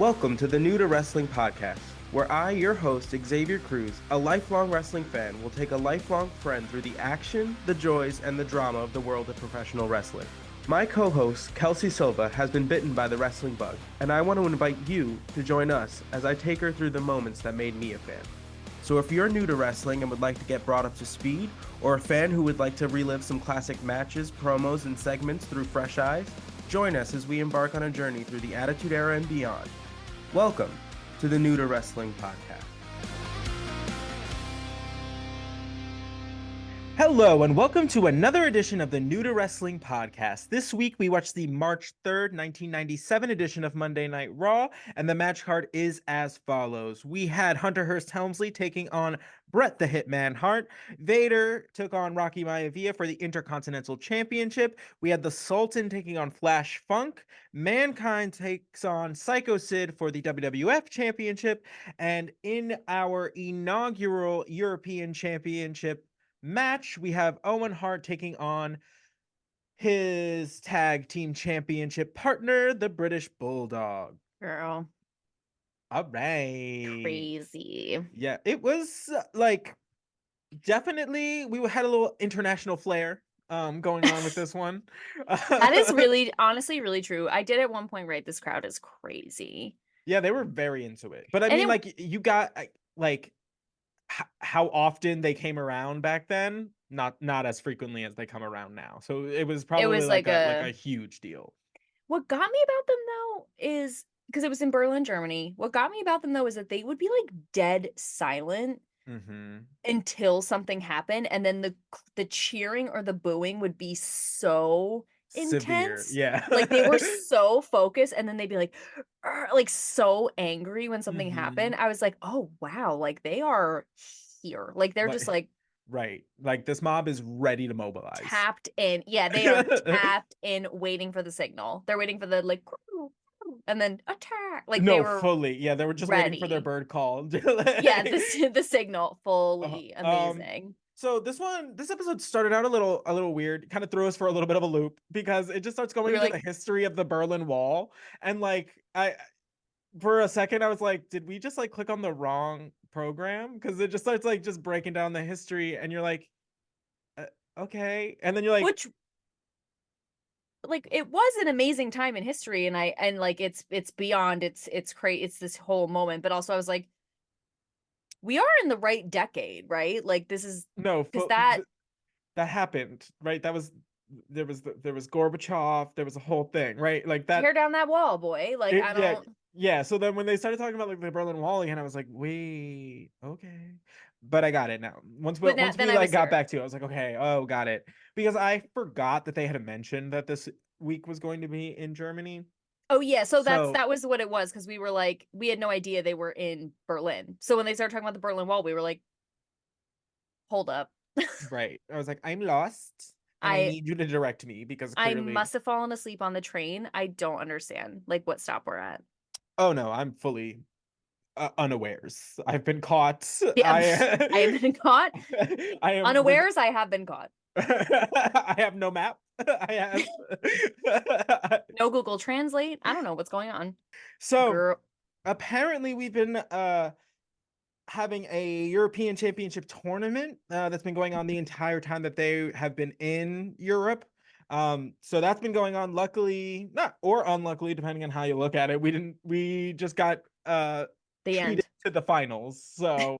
Welcome to the New to Wrestling podcast, where I, your host, Xavier Cruz, a lifelong wrestling fan, will take a lifelong friend through the action, the joys, and the drama of the world of professional wrestling. My co-host, Kelsey Silva, has been bitten by the wrestling bug, and I want to invite you to join us as I take her through the moments that made me a fan. So if you're new to wrestling and would like to get brought up to speed, or a fan who would like to relive some classic matches, promos, and segments through fresh eyes, join us as we embark on a journey through the Attitude Era and beyond. Welcome to the New to Wrestling podcast. Hello, and welcome to another edition of the New to Wrestling podcast. This week, we watched the March 3rd, 1997 edition of Monday Night Raw, and the match card is as follows. We had Hunter Hearst Helmsley taking on Bret the Hitman Hart. Vader took on Rocky Maivia for the Intercontinental Championship. We had the Sultan taking on Flash Funk. Mankind takes on Sycho Sid for the WWF Championship. And in our inaugural European Championship match, we have Owen Hart taking on his tag team championship partner, the British Bulldog. Girl. All right. Crazy. Yeah, it was like definitely we had a little international flair going on with this one. That is really, honestly, really true. I did at one point write this crowd is crazy. Yeah, they were very into it. But I mean, like, you got like how often they came around back then, not as frequently as they come around now. So it was probably like a huge deal. What got me about them though is because it was in Berlin, Germany. What got me about them though is that they would be like dead silent until something happened, and then the cheering or the booing would be so intense. Severe. Yeah. Like they were so focused, and then they'd be like so angry when something happened. I was like, oh wow, like they are here. Like they're just like right. Like this mob is ready to mobilize. Tapped in. Yeah, they are tapped in, waiting for the signal. They're waiting for the like and then attack. Like they were fully. Yeah, they were just waiting for their bird call. Yeah, the signal. Fully amazing. So this episode started out a little weird, kind of threw us for a little bit of a loop because it just starts going into the history of the Berlin Wall. And like for a second I was like, did we just like click on the wrong program? Because it just starts like just breaking down the history, and you're like, okay. And then you're like, like it was an amazing time in history, and like it's beyond it's this whole moment, but also I was like, we are in the right decade, right? Like this is because that happened, right? There was Gorbachev, there was a whole thing, right? Like that. Tear down that wall, boy. Like I don't. Yeah. So then when they started talking about like the Berlin Wall again, I was like, wait, okay. But I got it now. Once we like got back to it, I was like, okay, oh, got it. Because I forgot that they had mentioned that this week was going to be in Germany. Oh yeah, so that was what it was, because we were like, we had no idea they were in Berlin. So when they started talking about the Berlin Wall, we were like, hold up. Right. I was like, I'm lost. And I need you to direct me, because clearly I must have fallen asleep on the train. I don't understand like what stop we're at. Oh no, I'm fully unawares. I've been caught. Yeah, I have been caught. I am unawares. I have been caught. I have no map. I have no Google Translate. I don't know what's going on. So apparently we've been having a European Championship tournament that's been going on the entire time that they have been in Europe. So that's been going on, luckily, not or unluckily, depending on how you look at it. We just got the end to the finals. So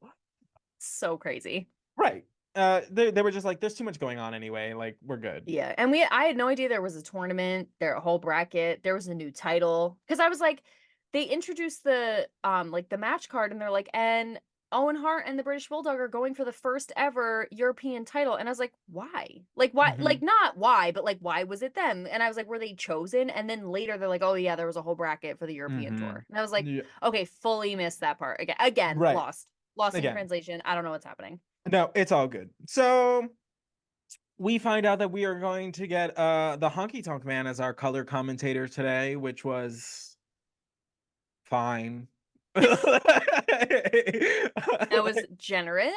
so crazy. Right. They were just like, there's too much going on anyway, like we're good. Yeah. And I had no idea there was a tournament, there a whole bracket, there was a new title. Because I was like, they introduced the like the match card, and they're like, and Owen Hart and the British Bulldog are going for the first ever European title. And I was like, why? Like, why? Like, not why, but like, why was it them? And I was like, were they chosen? And then later they're like, oh yeah, there was a whole bracket for the European tour. And I was like, okay, fully missed that part. Again, right. Lost in translation. I don't know what's happening. No, it's all good. So we find out that we are going to get the Honky Tonk Man as our color commentator today, which was fine. That was generous.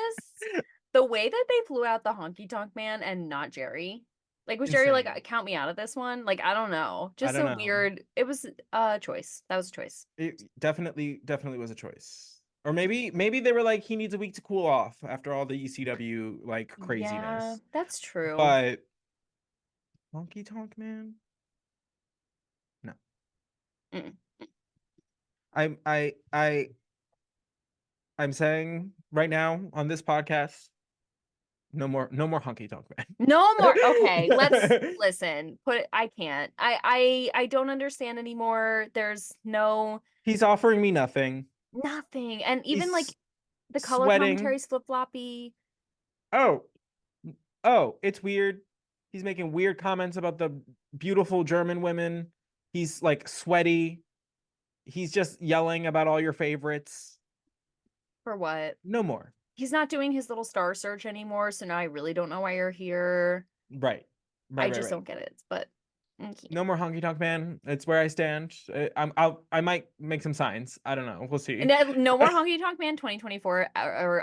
The way that they flew out the Honky Tonk Man and not Jerry Like, was Jerry like, Insane. count me out of this one? Like, I don't know. I Just don't a know. weird. It was a choice. That was a choice. It definitely was a choice. Or maybe they were like, he needs a week to cool off after all the ECW like Yeah, craziness. that's true. But Honky Tonk Man? No. Mm. I'm I I I'm saying right now on this podcast, no more Honky Tonk No more. Okay, let's Man. listen. Put it. I can't. I don't understand anymore. There's no He's offering me nothing. nothing, and even like He's the color sweating. commentaries flip floppy. Oh, oh, it's weird. He's making weird comments about the beautiful German women. He's like sweaty. He's just yelling about all your favorites. For what? No more. He's not doing his little star search anymore, so now I really don't know why you're here. Right. Right, I right, just right. don't get it. But okay. No more Honky Tonk Man. It's where I stand. I might make some signs. I don't know. We'll And see. then no more Honky Tonk Man 2024 or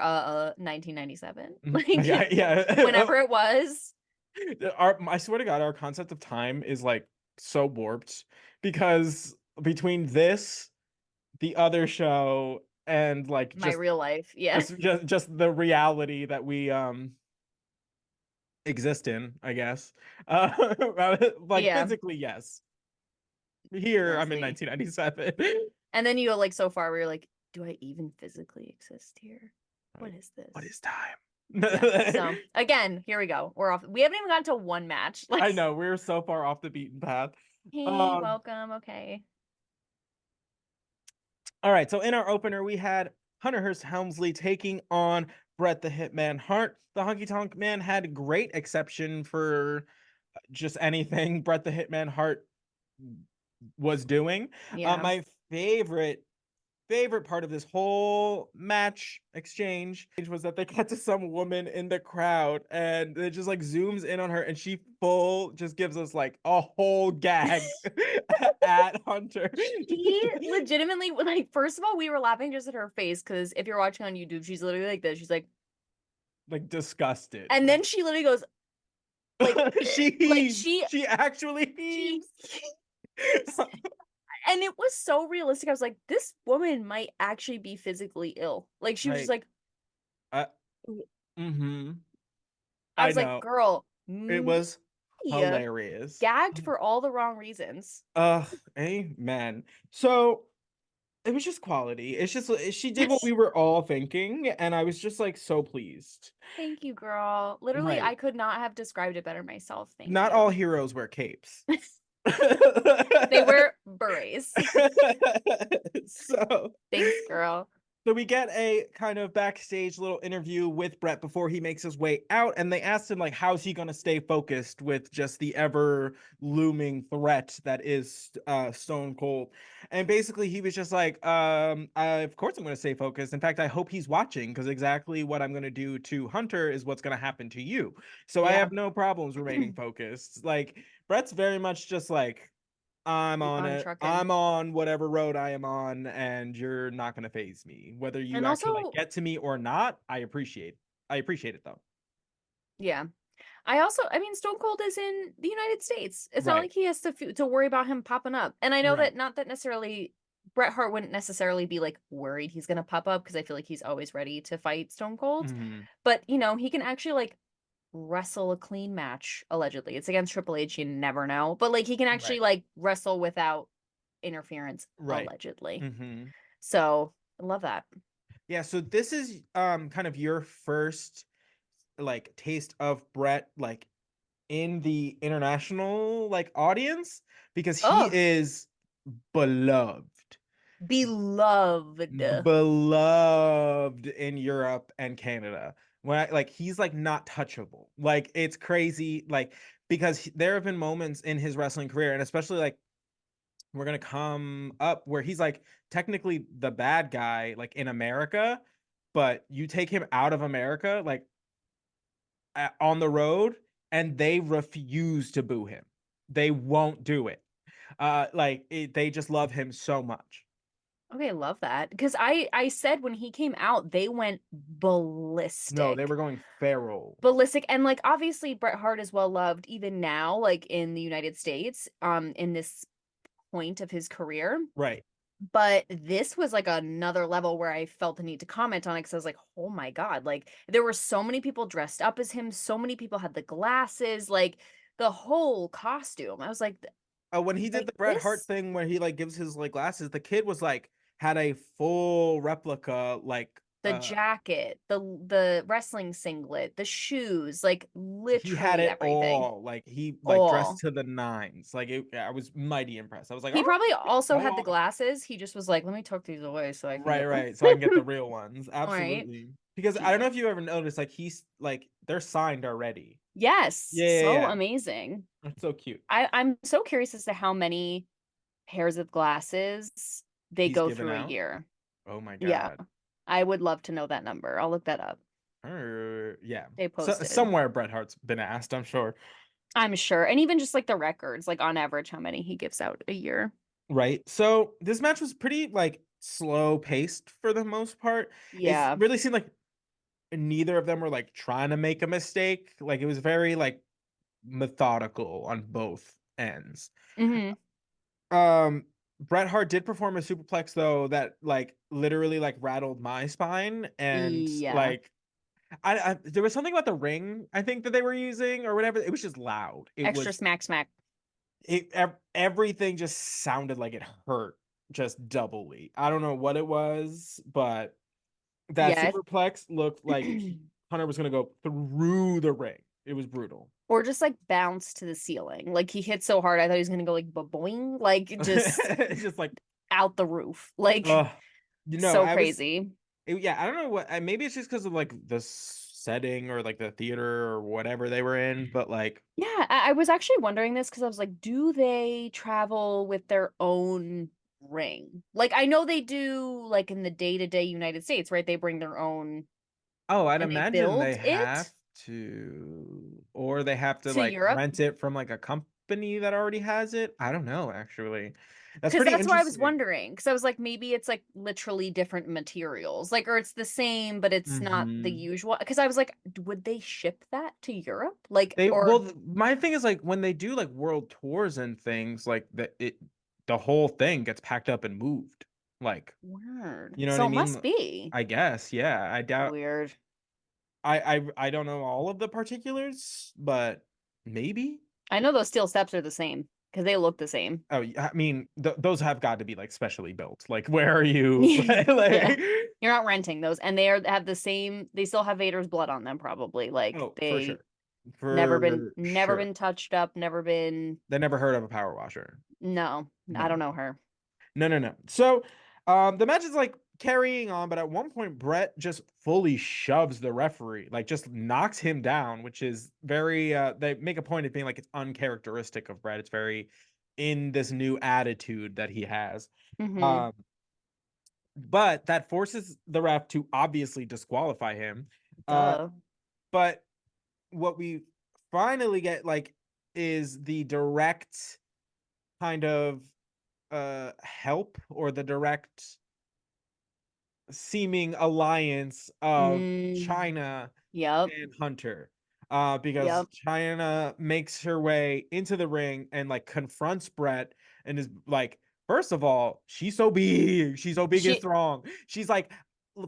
1997. Like Yeah, yeah. whenever it was. I swear to God, our concept of time is like so warped because between this, the other show, and like My real life. Yeah. just the reality that we exist in, I guess. Like Yeah. physically, yes. Here, We'll I'm in see. 1997. And then you go like so far where you're like, do I even physically exist here? What Right. is this? What is time? Yeah. So again, here we go. We're off. We haven't even gotten to one match. Like, I know we're so far off the beaten path. hey, Um, welcome. Okay. all right, so in our opener, we had Hunter Hearst Helmsley taking on Bret the Hitman Hart. The Honky Tonk Man had great exception for just anything Bret the Hitman Hart was doing. Yeah. My favorite part of this whole match exchange was that they cut to some woman in the crowd and it just like zooms in on her and she full just gives us like a whole gag at Hunter. She legitimately, like, first of all, we were laughing just at her face because if you're watching on YouTube, she's literally like this. She's like, Like disgusted. and then she literally goes, like, She like heaves. She actually she heaves. and it was so realistic. I was like, this woman might actually be physically ill. Like, she was just Right. like, Uh, mm-hmm. I I was like, know. girl, It was me hilarious. gagged for all the wrong reasons. Uh, amen. So it was just quality. It's just she did what we were all thinking, and I was just like so pleased. Thank you, girl. Literally, I Right. could not have described it better myself. Thank Not all you. heroes wear capes. They wear berets. So Thanks, girl. So we get a kind of backstage little interview with Bret before he makes his way out, and they asked him like, how's he going to stay focused with just the ever looming threat that is Stone Cold, and basically he was just like, of course I'm going to stay focused. In fact, I hope he's watching because exactly what I'm going to do to Hunter is what's going to happen to you. So I Yeah. have no problems remaining focused. Like Bret's very much just like, I'm Keep on on it. trucking. I'm on whatever road I am on, and you're not gonna phase me. Whether you And actually like also, get to me or not, I appreciate. I appreciate it though. yeah. I mean, Stone Cold is in the United States. It's not Right. like he has to worry about him popping up. And I know Right. that not that necessarily Bret Hart wouldn't necessarily be like worried he's gonna pop up because I feel like he's always ready to fight Stone Cold. Hmm. But you know, he can actually like wrestle a clean match, allegedly. It's against Triple H, you never know. But like he can actually Right. like wrestle without interference, Right. allegedly. Hmm. So I love that. Yeah. So this is kind of your first like taste of Bret like in the international like audience because he Oh, is beloved. beloved. Beloved in Europe and Canada. When like he's like not touchable. Like it's crazy like because there have been moments in his wrestling career and especially like we're going to come up where he's like technically the bad guy like in America, but you take him out of America like on the road and they refuse to boo him. They won't do it. They just love him so much. Okay, love that. Because I said when he came out, they went No, they ballistic. were going feral. Ballistic. And like obviously Bret Hart is well loved even now, like in the United States, in this point of his career. Right. But this was like another level where I felt the need to comment on it because I was like, oh my God, like there were so many people dressed up as him, so many people had the glasses, like the whole costume. I was When he did the Bret Hart this thing where he like gives his like glasses, the kid was like had a full replica like the jacket, the wrestling singlet, the shoes, like he had literally it everything. all. Like he like dressed All. to the nines. I was mighty impressed. I was like, He oh, probably also go had the on. glasses. He just was like, let me tuck these away so I can Right, get them. right. So I can get the real ones. All right. Absolutely. Because I don't know Genius. if you ever noticed, like he's like they're signed already. Yes, Yeah, yeah, so yeah. amazing. That's so cute. I'm so curious as to how many pairs of glasses they He's go given through a out. year. Oh my Yeah. God. I would love to know that number. I'll look that up. Yeah. They So posted. somewhere Bret Hart's been asked, I'm sure. I'm sure. And even just like the records, like on average, how many he gives out a year. Right. So this match was pretty like slow paced for the most part. It Yeah. really seemed like neither of them were like trying to make a mistake. Like it was very like methodical on both ends. Hmm. Bret Hart did perform a superplex though that like literally like rattled my spine and Yeah. like I there was something about the ring I think that they were using or whatever. It was just loud. Extra smack smack. Everything just sounded like it hurt just doubly. I don't know what it was, but that Yeah. superplex looked like Hunter was gonna go through the ring. It was brutal. Or just like bounce to the ceiling. Like he hit so hard, I thought he was gonna go like boing, like just It's just like, out the roof. Like so I was, crazy. yeah, I don't know what. Maybe it's just because of like the setting or like the theater or whatever they were in, but like, Yeah, I was actually wondering this because I was like, do they travel with their own ring? Like I know they do like in the day-to-day United States, right? They bring their own oh, I'd and they imagine they build have it to, or they have to to like Europe. rent it from like a company that already has it. I don't know, actually. That's Because pretty that's why I was interesting. wondering. Because I was like, maybe it's like literally different materials. Like, or it's the same, but it's not the Hmm. usual. Because I was like, would they ship that to Europe? Like, They or well, my thing is like when they do like world tours and things like that, the whole thing gets packed up and moved. Like, word. you know what So I it must mean? be I guess, yeah. I doubt. weird. I don't know all of the particulars, but maybe. I know those steel steps are the same because they look the same. Oh, I mean, those have got to be like specially built. Like, where are you? Yeah. Like, You're not renting those. And have the same, they still have Vader's blood on them, probably. Like oh, for they sure, for never sure. been touched up, never been, They never heard of a power washer. no, I don't No. know her. No, no, no. So, the match is like carrying on, but at one point, Brett just fully shoves the referee, like just knocks him down, which is very. They make a point of being like it's uncharacteristic of Brett. It's very in this new attitude that he has. Hmm. Um, but that forces the ref to obviously disqualify him. Uh, Duh. but what we finally get like is the direct kind of help or the direct seeming alliance of Mm, China yep. and Hunter. Because Yep. China makes her way into the ring and like confronts Brett and is like, first of all, she's so big. She's so big and She, strong. She's like,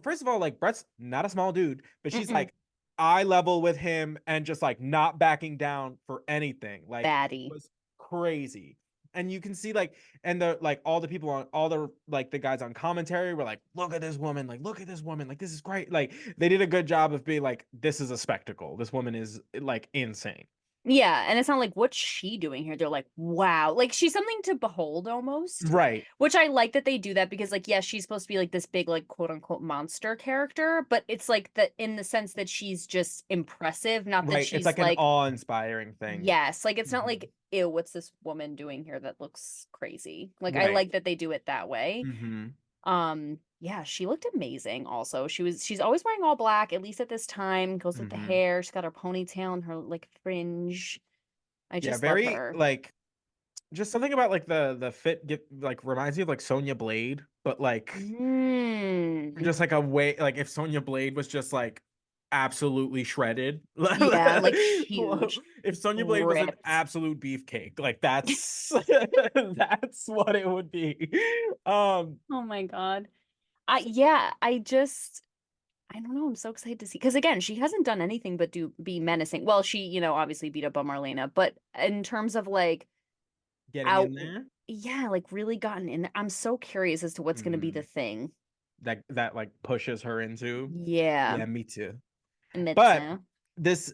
first of all, like Brett's not a small dude, but she's mm-mm, like eye level with him and just like not backing down for anything. Like it baddie. was crazy. And you can see like and the like all the people on all the like the guys on commentary were like, look at this woman, like look at this woman, like this is great. Like they did a good job of being like, this is a spectacle. This woman is like insane. Yeah, and it's not like what's she doing here? They're like, wow, like she's something to behold almost. Right. Which I like that they do that because like yes, she's supposed to be like this big like quote unquote monster character, but it's like that in the sense that she's just impressive, not that Right. It's she's like an like awe-inspiring thing. yes, like it's not Mhm. like ew, what's this woman doing here that looks crazy. Like I Right. like that they do it that way. Hmm. Yeah, she looked amazing also. She's always wearing all black, at least at this time. Goes with the Hmm. hair. She's got her ponytail and her like fringe. I Yeah, just love very her. like just something about like the fit get like reminds me of like Sonya Blade. but like Mm. just like a way, like if Sonya Blade was just like absolutely shredded. Yeah, like huge, If Sonya Blade was an ripped. absolute beefcake, like that's that's what it would be. Oh my God. Yeah, I don't know. I'm so excited to see because again, she hasn't done anything but be menacing. Well, she, obviously beat up on Marlena, but in terms of like Getting out, in there. yeah, like really gotten in there. I'm so curious as to what's going to be the Mhm. thing. That like pushes her into. Yeah, Yeah, me too. But Mitsu. this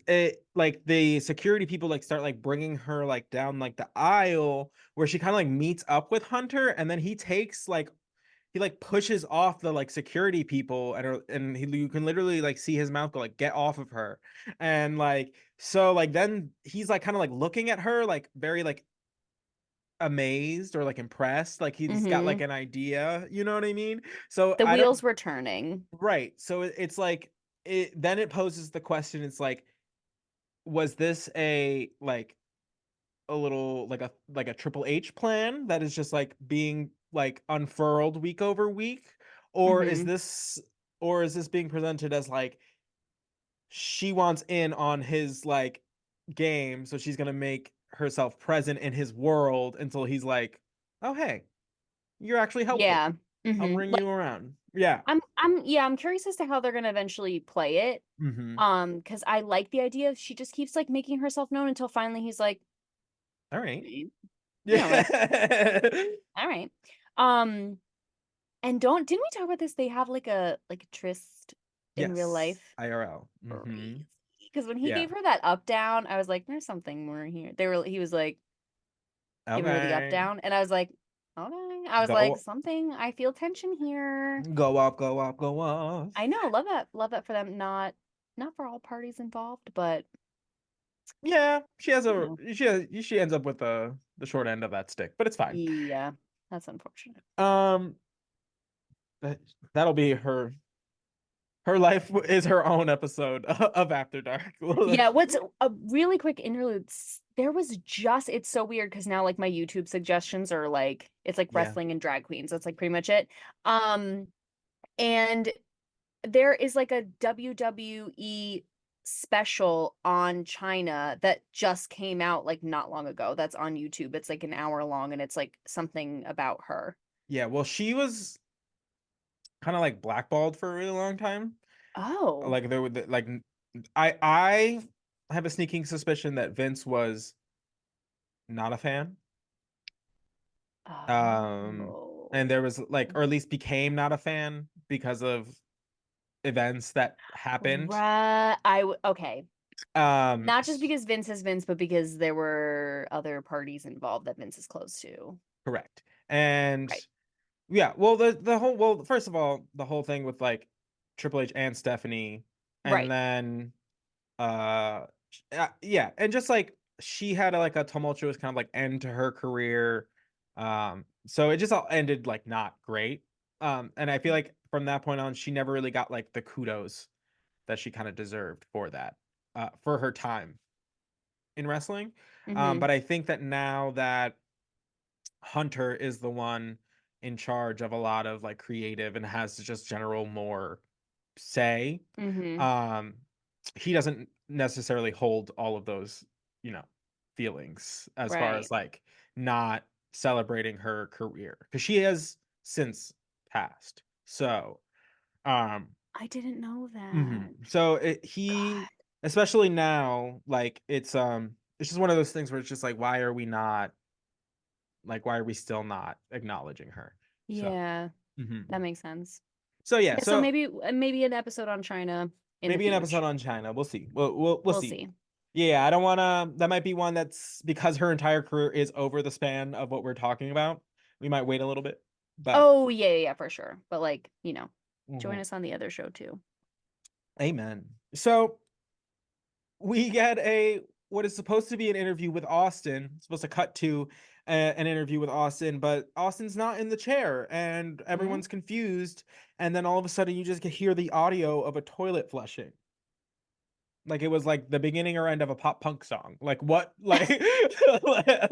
like the security people like start like bringing her like down like the aisle where she kind of like meets up with Hunter, and then he like pushes off the like security people, and you can literally like see his mouth go like, get off of her. And like so like then he's like kind of like looking at her like very like amazed or like impressed, like he's got like Mm-hmm. an idea, you know what I mean? So The I don't. wheels were turning. Right. So it's like it poses the question, it's like, was this a like a little like a Triple H plan that is just like being like unfurled week over week, or is Mm-hmm. this being presented as like she wants in on his like game, so she's gonna make herself present in his world until he's like, oh hey, you're actually helpful, Yeah. I'll Mm-hmm. bring Like you around. Yeah. I'm curious as to how they're gonna eventually play it. Mm-hmm. Because I like the idea of she just keeps like making herself known until finally he's like, All right. "Right, you know it. Yeah. All right. Um, and didn't we talk about this? They have like a tryst in real Yes, life. IRL. Mm-hmm. Crazy. Because when he Yeah. gave her that up down, I was like, there's something more here. He was like giving her the up Okay. down, and I was like, okay. I was like, Go something. I feel tension here. go up, go up, go up. I know, love that for them. Not for all parties involved, but Yeah, she has you a know, she ends up with the short end of that stick, but it's fine. yeah, that's unfortunate. Um, that, that'll be her life is her own episode of After Dark. Yeah, what's a really quick interlude? There was just it's so weird because now like my YouTube suggestions are like it's like Yeah. wrestling and drag queens. That's like pretty much it. Um, and there is like a WWE special on China that just came out like not long ago. That's on YouTube. It's like an hour long and it's like something about her. Yeah, well, she was kind of like blackballed for a really long time. Oh. Like there would like I have a sneaking suspicion that Vince was not a fan. Um, and Oh. there was like, or at least became not a fan because of events that happened. Right. Okay. Um, Not just because Vince is Vince, but because there were other parties involved that Vince is close to. Correct. And Right. yeah, well, the whole, well, first of all, the whole thing with like Triple H and Stephanie, and Right. then yeah, and just like she had like a tumultuous kind of like end to her career. So it just all ended like not great. And I feel like from that point on, she never really got like the kudos that she kind of deserved for that, for her time in wrestling. Mm-hmm. But I think that now that Hunter is the one in charge of a lot of like creative and has just general more say, Mm-hmm. um, he doesn't necessarily hold all of those, you know, feelings as far Right. as like not celebrating her career because she has since passed. So, um, I didn't know that. so God. he, especially now, like it's just one of those things where it's just like, why are we not like, why are we still not acknowledging her? So, Yeah, mhm. that makes sense. So yeah, Yeah, so so maybe an episode on China in the maybe an future. episode on China. We'll see. We'll We'll see. see. Yeah, I don't want to. That might be one that's because her entire career is over the span of what we're talking about. We might wait a little bit, but Oh, yeah, yeah, yeah, for sure. But like, join mhm. us on the other show too. Amen. So we get a what is supposed to be an interview with Austin. It's supposed to cut to an interview with Austin, but Austin's not in the chair, and Mhm. everyone's confused. And then all of a sudden, you just hear the audio of a toilet flushing. Like it was like the beginning or end of a pop punk song. Like what? Like, like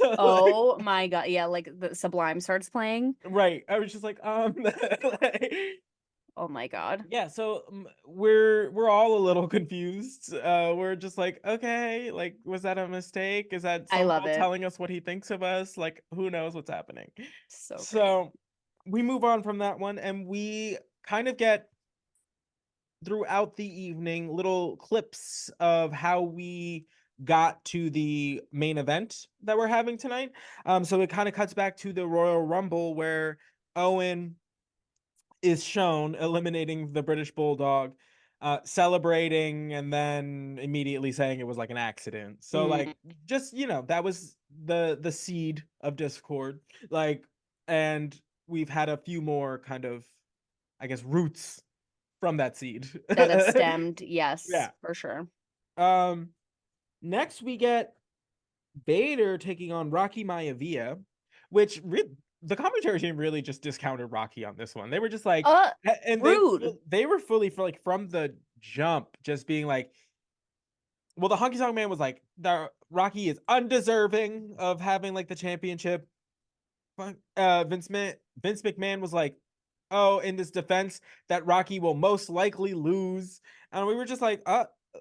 Oh my God. Yeah, like the Sublime starts playing. right. I was just like, like, Oh my God. yeah. So we're all a little confused. We're just like, okay, like was that a mistake? Is that I Stone love Cold it. telling us what he thinks of us? Like who knows what's happening? So great. So we move on from that one, and we kind of get throughout the evening little clips of how we got to the main event that we're having tonight. So it kind of cuts back to the Royal Rumble where Owen is shown eliminating the British Bulldog, celebrating, and then immediately saying it was like an accident. So Mm, like just that was the seed of discord. Like, and we've had a few more kind of, I guess, roots from that seed. that have stemmed. Yes, Yeah. for sure. Um. Next, we get Vader taking on Rocky Maivia, which the commentary team really just discounted Rocky on this one. They were just like, Uh, and rude. they were fully for like from the jump, just being like, well, the Honky Tonk Man was like, the Rocky is undeserving of having like the championship. Vince McMahon was like, oh, in this defense, that Rocky will most likely lose. And we were just like,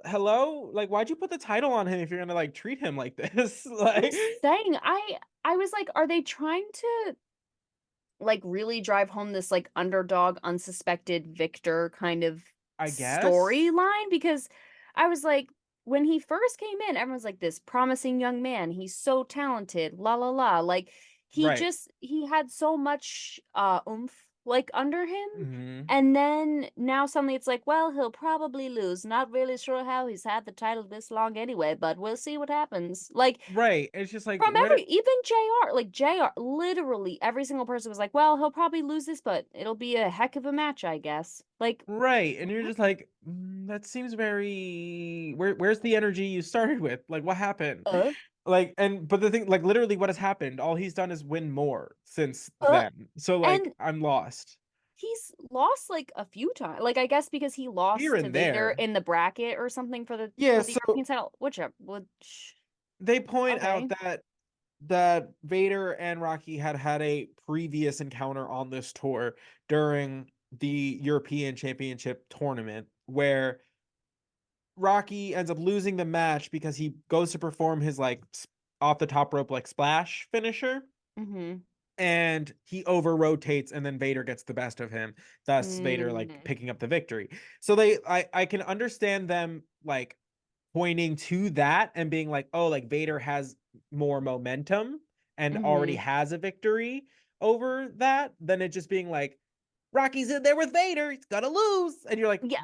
hello? Like, why'd you put the title on him if you're gonna like treat him like this? Like, Just saying, I was like, are they trying to like really drive home this like underdog, unsuspected victor kind of I guess. storyline? Because I was like, when he first came in, everyone's like, this promising young man, he's so talented, la la la. Like Right. he had so much oomph like under him. Hmm. And then now suddenly it's like, well, he'll probably lose. Not really sure how he's had the title this long anyway, but we'll see what happens. Like Right. It's just like from what it, even JR, like JR, literally every single person was like, well, he'll probably lose this, but it'll be a heck of a match, I guess. Like, right. And you're what? just like, that seems very where's the energy you started with? Like what happened? Uh, Like, and but the thing, like literally what has happened, all he's done is win more since uh, then. So like and I'm lost. he's lost like a few times. Like, I guess because he Here lost to and Vader there. in the bracket or something Yeah, for the so European title, which they point out okay. that Vader and Rocky had a previous encounter on this tour during the European Championship tournament where Rocky ends up losing the match because he goes to perform his like off the top rope like splash finisher, Mm-hmm. and he over rotates, and then Vader gets the best of him, thus Vader like Mm-hmm. picking up the victory. So I can understand them like pointing to that and being like, oh, like Vader has more momentum and already Mm-hmm. has a victory over that, than it just being like Rocky's in there with Vader, he's gonna lose, and you're like, Yeah,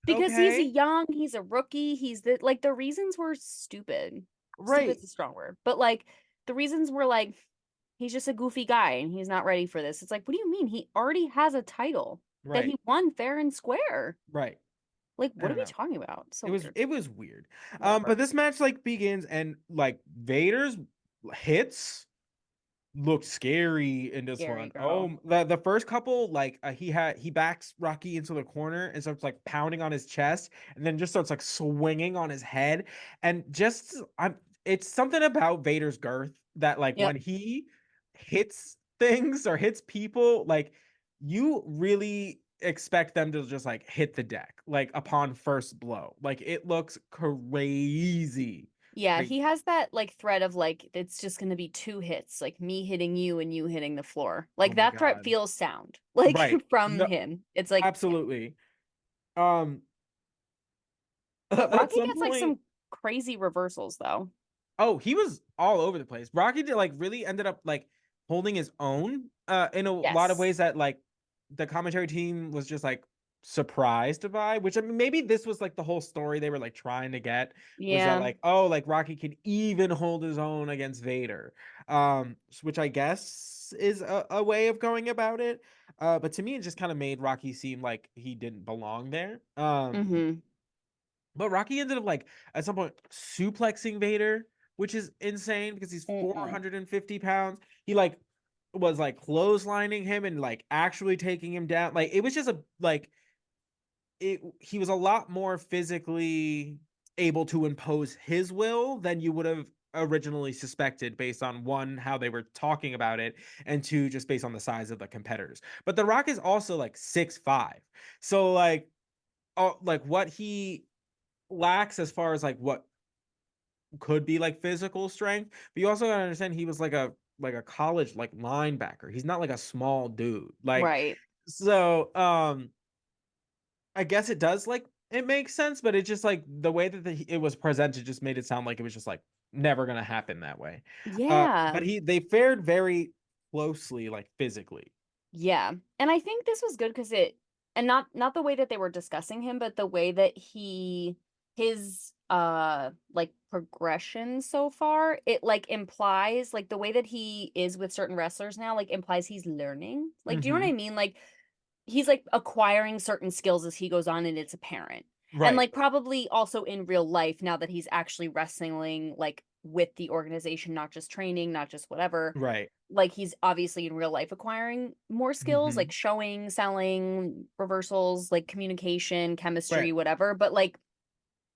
because he's okay, young, he's a rookie, he's the reasons were stupid. right, Stupid's a strong word, but like the reasons were like he's just a goofy guy and he's not ready for this. It's like, what do you mean? He already has a title that right, he won fair and square. right. Like, I what are don't we know. talking about? So It was weird. it was weird. But Whatever. this match like begins, and like Vader's hits looked scary in this Scary one. girl. Oh, the first couple, like he backs Rocky into the corner and starts like pounding on his chest, and then just starts like swinging on his head, and just I'm it's something about Vader's girth that like Yep. when he hits things or hits people, like you really expect them to just like hit the deck like upon first blow. Like it looks crazy. Yeah, Like, he has that like thread of like it's just gonna be two hits, like me hitting you and you hitting the floor. oh Like my that threat god. feels sound. Like Right. from No, him. It's like, yeah. absolutely. Um, But at Rocky some gets like point, some crazy reversals though. oh, he was all over the place. Rocky did like really ended up like holding his own in a lot of Yes. ways that like the commentary team was just like surprised by, which I mean maybe this was like the whole story they were like trying to get, was that Yeah. like, oh, like Rocky could even hold his own against Vader. Which I guess is a way of going about it. But to me it just kind of made Rocky seem like he didn't belong there. Mm-hmm. But Rocky ended up like at some point suplexing Vader, which is insane because he's Mm-mm. 450 pounds. He like was like clotheslining him and like actually taking him down. Like it was just a like he was a lot more physically able to impose his will than you would have originally suspected, based on one, how they were talking about it, and two, just based on the size of the competitors. But The Rock is also like 6'5", so like what he lacks as far as like what could be like physical strength, but you also gotta understand he was like a college like linebacker. He's not like a small dude. Like, Right. so I guess it does, like, it makes sense, but it just like the way that it was presented just made it sound like it was just like never gonna happen that way. Yeah. But they fared very closely, like physically. Yeah. And I think this was good because it, and not the way that they were discussing him, but the way that his like progression so far, it like implies like the way that he is with certain wrestlers now, like implies he's learning. Like, do you know what I Hmm. mean? Like he's like acquiring certain skills as he goes on and it's apparent. And Right, like probably also in real life now that he's actually wrestling like with the organization, not just training, not just whatever. right. Like he's obviously in real life acquiring more skills like Hmm. showing, selling, reversals, like communication, Right, chemistry, whatever, but like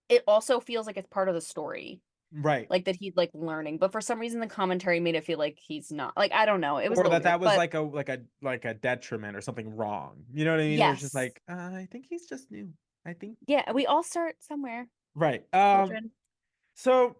it also feels like it's part of the story. right. Like that he's like learning, but for some reason the commentary made it feel like he's not. Like I don't know, it was a Or little that weird, was but like a detriment or something wrong. You know what I mean? Where it's just yes. like, I think he's just new. I think. Yeah, we all start somewhere. Right. Children. So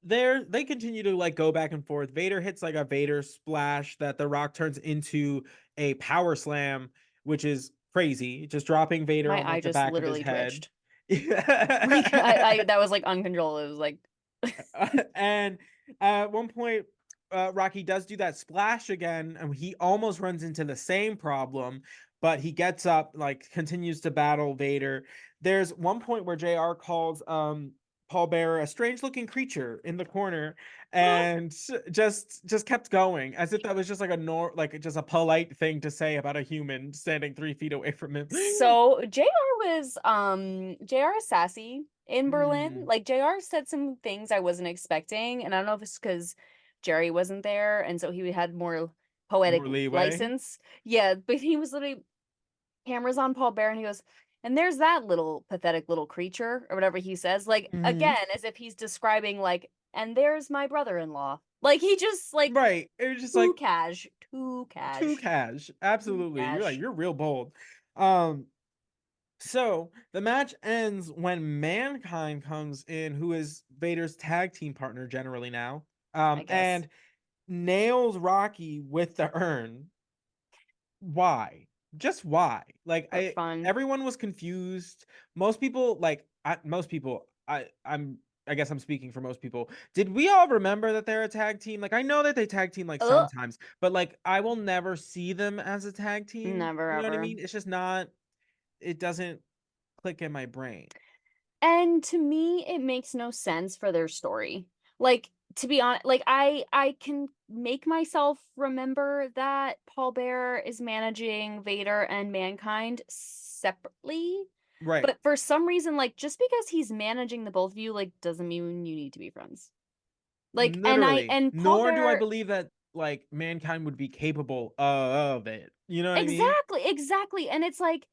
they continue to like go back and forth. Vader hits like a Vader splash that The Rock turns into a power slam, which is crazy, just dropping Vader My on eye like the just back of his literally head. twitched. Like I that was like uncontrollable. It was like And at one point, Rocky does do that splash again, and he almost runs into the same problem, but he gets up, like continues to battle Vader. There's one point where JR calls Paul Bearer a strange looking creature in the corner, and just kept going as if that was just like like just a polite thing to say about a human standing 3 feet away from him. so JR is sassy in Berlin. Mm, Like JR said some things I wasn't expecting, and I don't know if it's because Jerry wasn't there, and so he had more poetic more leeway. license. Yeah, but he was literally cameras on Paul Bear, and he goes, and there's that little pathetic little creature, or whatever he says. Like Hmm. again, as if he's describing like, and there's my brother-in-law. Like he just like Right. It was just too like cash, too too cash, cash. too Absolutely. cash. You're real bold. Um, so the match ends when Mankind comes in, who is Vader's tag team partner generally now, I guess and nails Rocky with the urn. Why? Just why? Like, for fun. everyone was confused. Most people, like, most people, I guess I'm speaking for most people. Did we all remember that they're a tag team? Like, I know that they tag team like Ugh, sometimes, but like I will never see them as a tag team. never You know what I ever. mean? It's just not, it doesn't click in my brain. And to me, it makes no sense for their story. Like, to be honest, like I can make myself remember that Paul Bear is managing Vader and Mankind separately. Right. But for some reason, like just because he's managing the both of you, like doesn't mean you need to be friends. Like, Literally. and Paul Nor do I Bear believe that like Mankind would be capable of it. You know what I mean? exactly, exactly. And it's like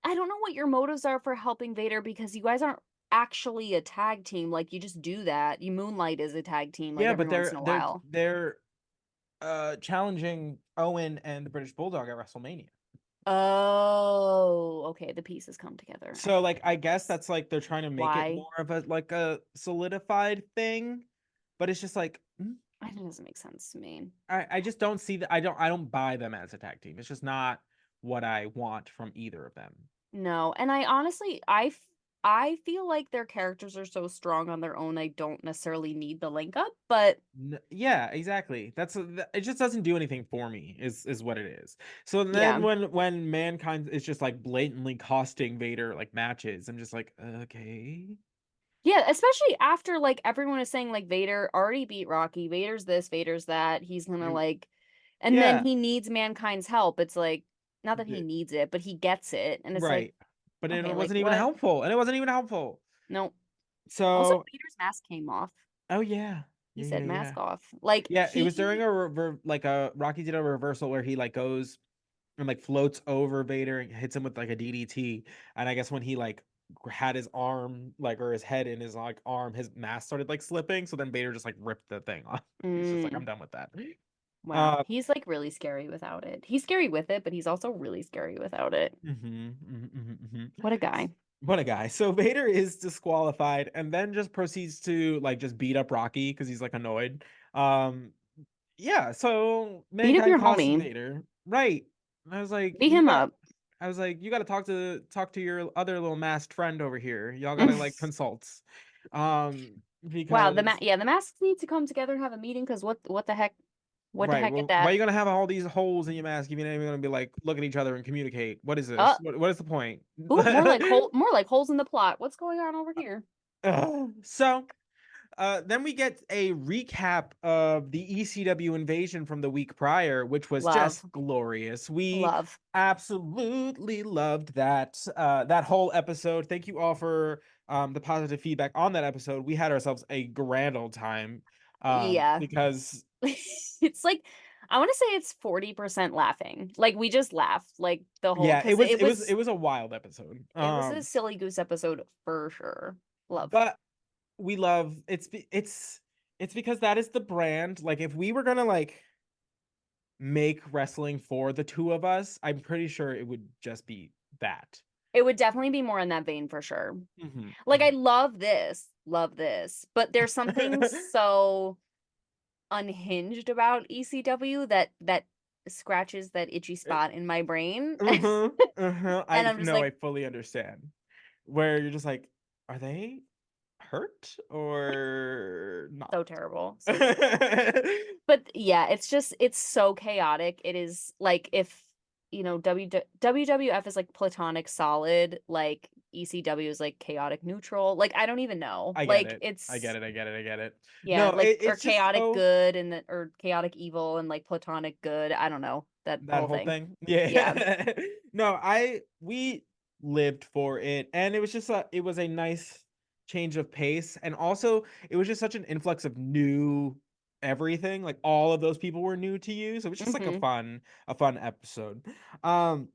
I don't know what your motives are for helping Vader because you guys aren't actually a tag team. Like you just do that. You moonlight as a tag team like Yeah, every but once in a while. they're challenging Owen and the British Bulldog at WrestleMania. Oh, okay. The pieces come together. So like I I guess guess. that's like they're trying to make it Why? more of a like a solidified thing, but it's just like It doesn't make sense to me. I just don't see that. I don't buy them as a tag team. It's just not what I want from either of them. No, and I honestly, I feel like their characters are so strong on their own. I don't necessarily need the link up, but Yeah, exactly. It just doesn't do anything for me. Is what it is. So then yeah. when Mankind is just like blatantly costing Vader like matches, I'm just like, okay. Yeah, especially after like everyone is saying like Vader already beat Rocky, Vader's this, Vader's that, he's gonna You- like and then Yeah, he needs mankind's help. It's like not that he d- needs it, but he gets it. And it's like, right. But it okay, like wasn't even what? helpful, and it wasn't even helpful. No. Also, So, Vader's mask came off. oh yeah, He yeah, yeah, said yeah, mask off. Like yeah. It was during he a like a Rocky did a reversal where he like goes. and like floats over Vader and hits him with like a DDT. And I guess when he like had his arm like or his head in his like arm, his mask started like slipping. So then Vader just like ripped the thing off. He's just like, I'm Mm, done with that. wow. Uh, He's like really scary without it. He's scary with it, but he's also really scary without it. What a guy. What a guy. So Vader is disqualified and then just proceeds to like just beat up Rocky because he's like annoyed. Um, yeah, so Beat up Mankind your costs homie. Vader. Right. I was like, Beat him up. you gotta talk to your other little masked friend over here. Y'all gotta like consult. Wow, Because the masks need to come together and have a meeting because what the heck right, is well, why are that? you gonna have all these holes in your mask if you're not even gonna be like look at each other and communicate? What is Uh this? What is the point? ooh, more like holes in the plot. What's going on over here? So then we get a recap of the ECW invasion from the week prior, which was Love. just glorious. We Love. absolutely loved that whole episode. Thank you all for the positive feedback on that episode. We had ourselves a grand old time Yeah. because It's like I want to say it's 40% laughing. Like we just laughed like the whole yeah, because it was a wild episode. it was a silly goose episode for sure. Love. But we love it's because that is the brand. Like if we were gonna like make wrestling for the two of us, I'm pretty sure it would just be that. It would definitely be more in that vein for sure. Mhm, Like I love this, but there's something mhm. so unhinged about ECW that scratches that itchy spot in my brain. And I I'm just know, like I fully understand. Where you're just like, are they hurt or not? so terrible. So terrible. But yeah, it's so chaotic. It is like if WWF is like platonic solid, like ECW is like chaotic neutral. Like I don't even know. I get Like it. I get it's it. I get it. I get it. yeah, No, like or it's just chaotic so good and or chaotic evil and like platonic good. I don't know. That that whole whole thing. thing. Yeah. Yeah. No, I we lived for it and it was just it was a nice change of pace and also it was just such an influx of new everything. Like all of those people were new to you. So it was just like Hmm. a fun episode. Um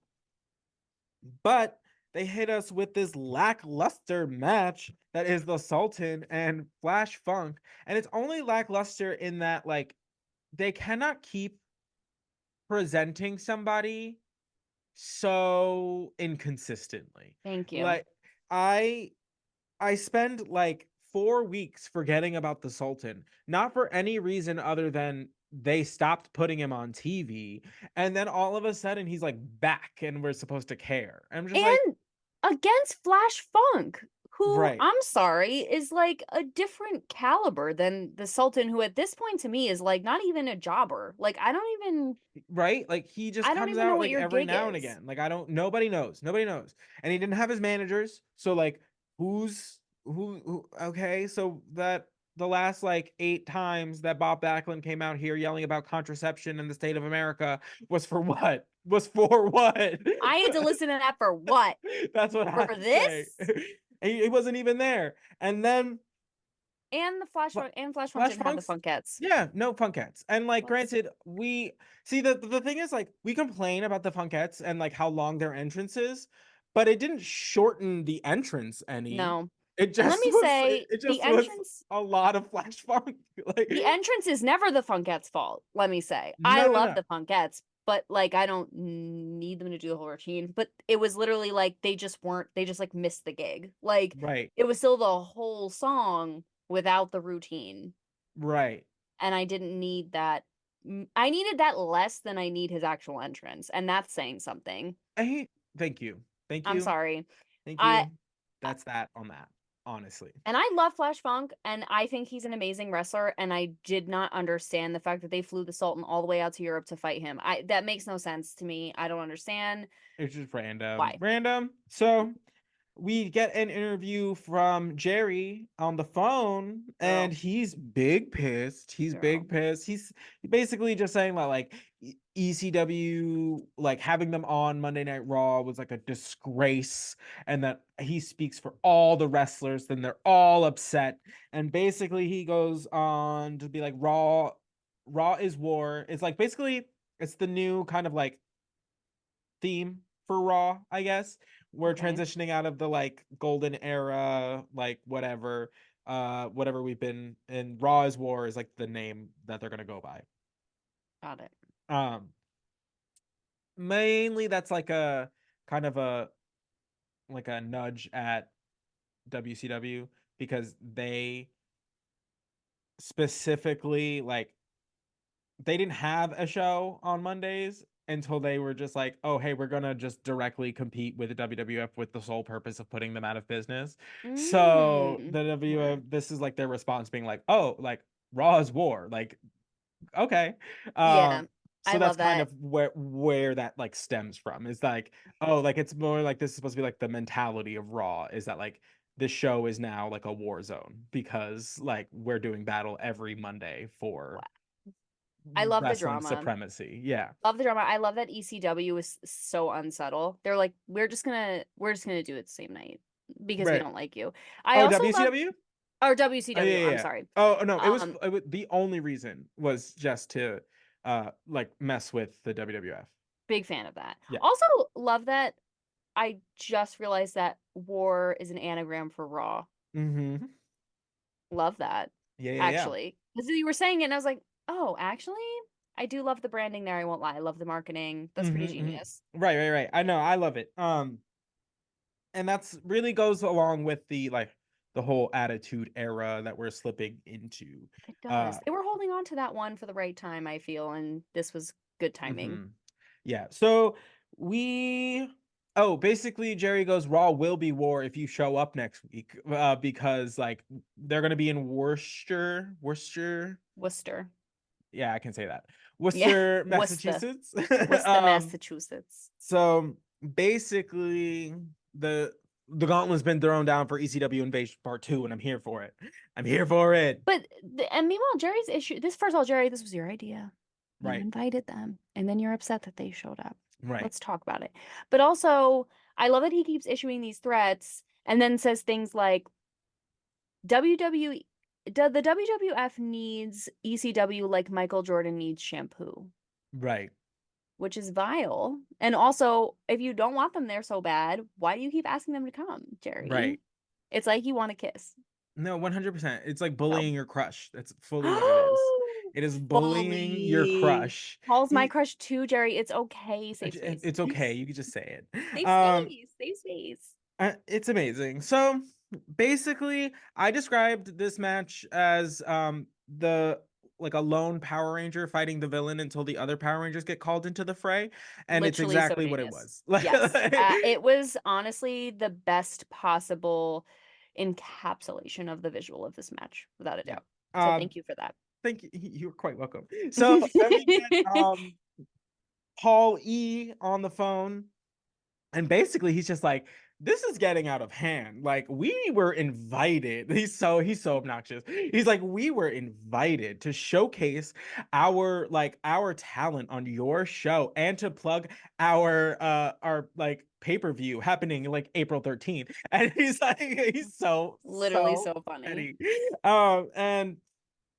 but they hit us with this lackluster match that is the Sultan and Flash Funk and it's only lackluster in that like they cannot keep presenting somebody so inconsistently. Thank you. Like I I spend like 4 weeks forgetting about the Sultan, not for any reason other than they stopped putting him on TV and then all of a sudden he's like back and we're supposed to care. I'm just like, And against Flash Funk, who right. I'm sorry is like a different caliber than the Sultan, who at this point to me is like not even a jobber. Like Right? Like he just I don't comes even know out what like your every gig now and is. again. Like I don't nobody knows. Nobody knows. And he didn't have his managers. So like who okay, so that the last like 8 times that Bob Backlund came out here yelling about contraception in the state of America was for what? Was for what? I had to listen to that for what? That's what For I say. this? He wasn't even there. And then And the Flash Funk Flash didn't have the Funks, Funkettes. yeah, no Funkettes. And like What's granted, we see the thing is like we complain about the Funkettes and like how long their entrance is, but it didn't shorten the entrance any. no. It And let just me was say, it just was a lot of Flash Funk. Like the entrance is never the Funkettes' fault, let me say. I no no love no. the Funkettes, but like I don't need them to do the whole routine. But it was literally like they just like missed the gig. Like Right. it was still the whole song without the routine. Right. And I didn't need that. I needed that less than I need his actual entrance. And that's saying something. I thank you. Thank I'm you. sorry. Thank I you. That's that on that, honestly. And I love Flash Funk, and I think he's an amazing wrestler. And I did not understand the fact that they flew the Sultan all the way out to Europe to fight him. I That makes no sense to me. I don't understand It's just random. why. Random. So we get an interview from Jerry on the phone, and Girl, he's big pissed. He's girl. big pissed. He's basically just saying that like ECW, like having them on Monday Night Raw was like a disgrace, and that he speaks for all the wrestlers. Then they're all upset, and basically he goes on to be like Raw is war. It's like basically it's the new kind of like theme for Raw, I guess. We're Okay. transitioning out of the like golden era, like whatever we've been in. Raw is War is like the name that they're gonna go by. Got it. Um, Mainly that's like a kind of a nudge at WCW because they specifically like they didn't have a show on Mondays until they were just like, oh, hey, we're gonna just directly compete with the WWF with the sole purpose of putting them out of business. So Mm. the WWF, Word. this is like their response being like, oh, like Raw is War, like okay. Yeah. I So that's love kind that. of where that like stems from. Is like, oh, like it's more like this is supposed to be like the mentality of Raw is that like this show is now like a war zone because like we're doing battle every Monday for I love the wrestling drama. supremacy. Yeah. Love the drama. I love that ECW is so unsubtle. They're like, we're just gonna do it the same night because we Right. don't like you. I Oh, also love WCW? or Oh yeah, WCW. yeah, I'm yeah. sorry. Oh no, Um, the only reason was just to like mess with the WWF. big fan of that. Yeah. Also love that I just realized that war is an anagram for raw. Mm-hmm. Love that. Yeah, yeah, yeah. Actually. Because you were saying it and I was like, oh, actually, I do love the branding there. I won't lie. I love the marketing. That's pretty Mm-hmm, genius. Right, right, right. I know, I love it. And that's really goes along with the like the whole attitude era that we're slipping into. It does. Uh They were holding on to that one for the right time, I feel, and this was good timing. hmm Yeah. So we basically Jerry goes Raw will be war if you show up next week because like they're going to be in Worcester. Worcester. Yeah, I can say that. Yeah. Worcester, Worcester. Massachusetts. Worcester, um Massachusetts. so basically the gauntlet's been thrown down for ECW Invasion Part 2 and I'm here for it. I'm here for it. But and meanwhile, Jerry's issue this first of all, Jerry, this was your idea. You Right. invited them, and then you're upset that they showed up. Right. Let's talk about it. But also, I love that he keeps issuing these threats and then says things like WWE the WWF needs ECW like Michael Jordan needs shampoo, Right. which is vile. And also, if you don't want them there so bad, why do you keep asking them to come, Jerry? Right. It's like you want a kiss. No, 100%. It's like So, bullying your crush. That's fully what it is. It is bullying your fully. crush. Paul's my He, crush too, Jerry. It's okay. Safe space. it's okay. You can just say it. Safe space. Safe space. It's amazing. So basically, I described this match as the like a lone Power Ranger fighting the villain until the other Power Rangers get called into the fray, and it's Literally so exactly what it genius. was. Yes. It was honestly the best possible encapsulation of the visual of this match, without a Yeah. doubt. So Um, thank you for that. thank you. You're quite welcome. So then we get Paul E on the phone. And basically he's just like, this is getting out of hand. Like we were invited. He's so obnoxious. He's like, we were invited to showcase our talent on your show and to plug our like pay-per-view happening like April 13th. And he's like, he's Literally so so funny. petty. And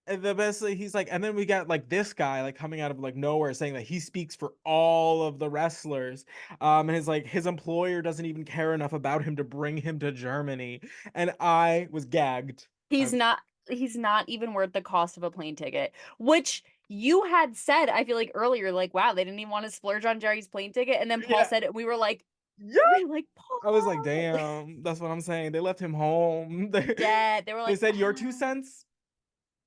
the best he's like, and then we got like this guy like coming out of like nowhere saying that he speaks for all of the wrestlers. And his employer doesn't even care enough about him to bring him to Germany. And I was gagged. He's not he's not even worth the cost of a plane ticket, which you had said, I feel like earlier, like, wow, they didn't even want to splurge on Jerry's plane ticket. And then Paul Yeah. said it. Yeah. We were like, I was like, Paul, damn, that's what I'm saying. They left him home. dead. They were They like, said your two ah. cents,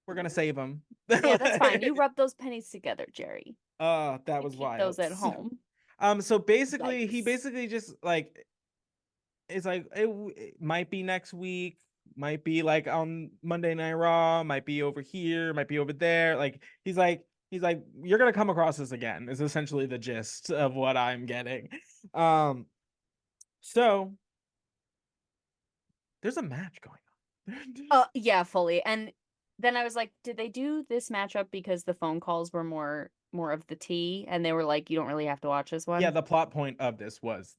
we're gonna save him. Yeah, that's fine. You rub those pennies together, Jerry. That You was keep wild. those at home. So basically he Yikes. basically just like it's like it might be next week, might be like on Monday Night Raw, might be over here, might be over there. Like he's like you're gonna come across this again. Is essentially the gist of what I'm getting. Um, so there's a match going on. Yeah, fully. And then I was like, did they do this matchup because the phone calls were more of the tea and they were like, you don't really have to watch this Yeah, one? the plot point of this was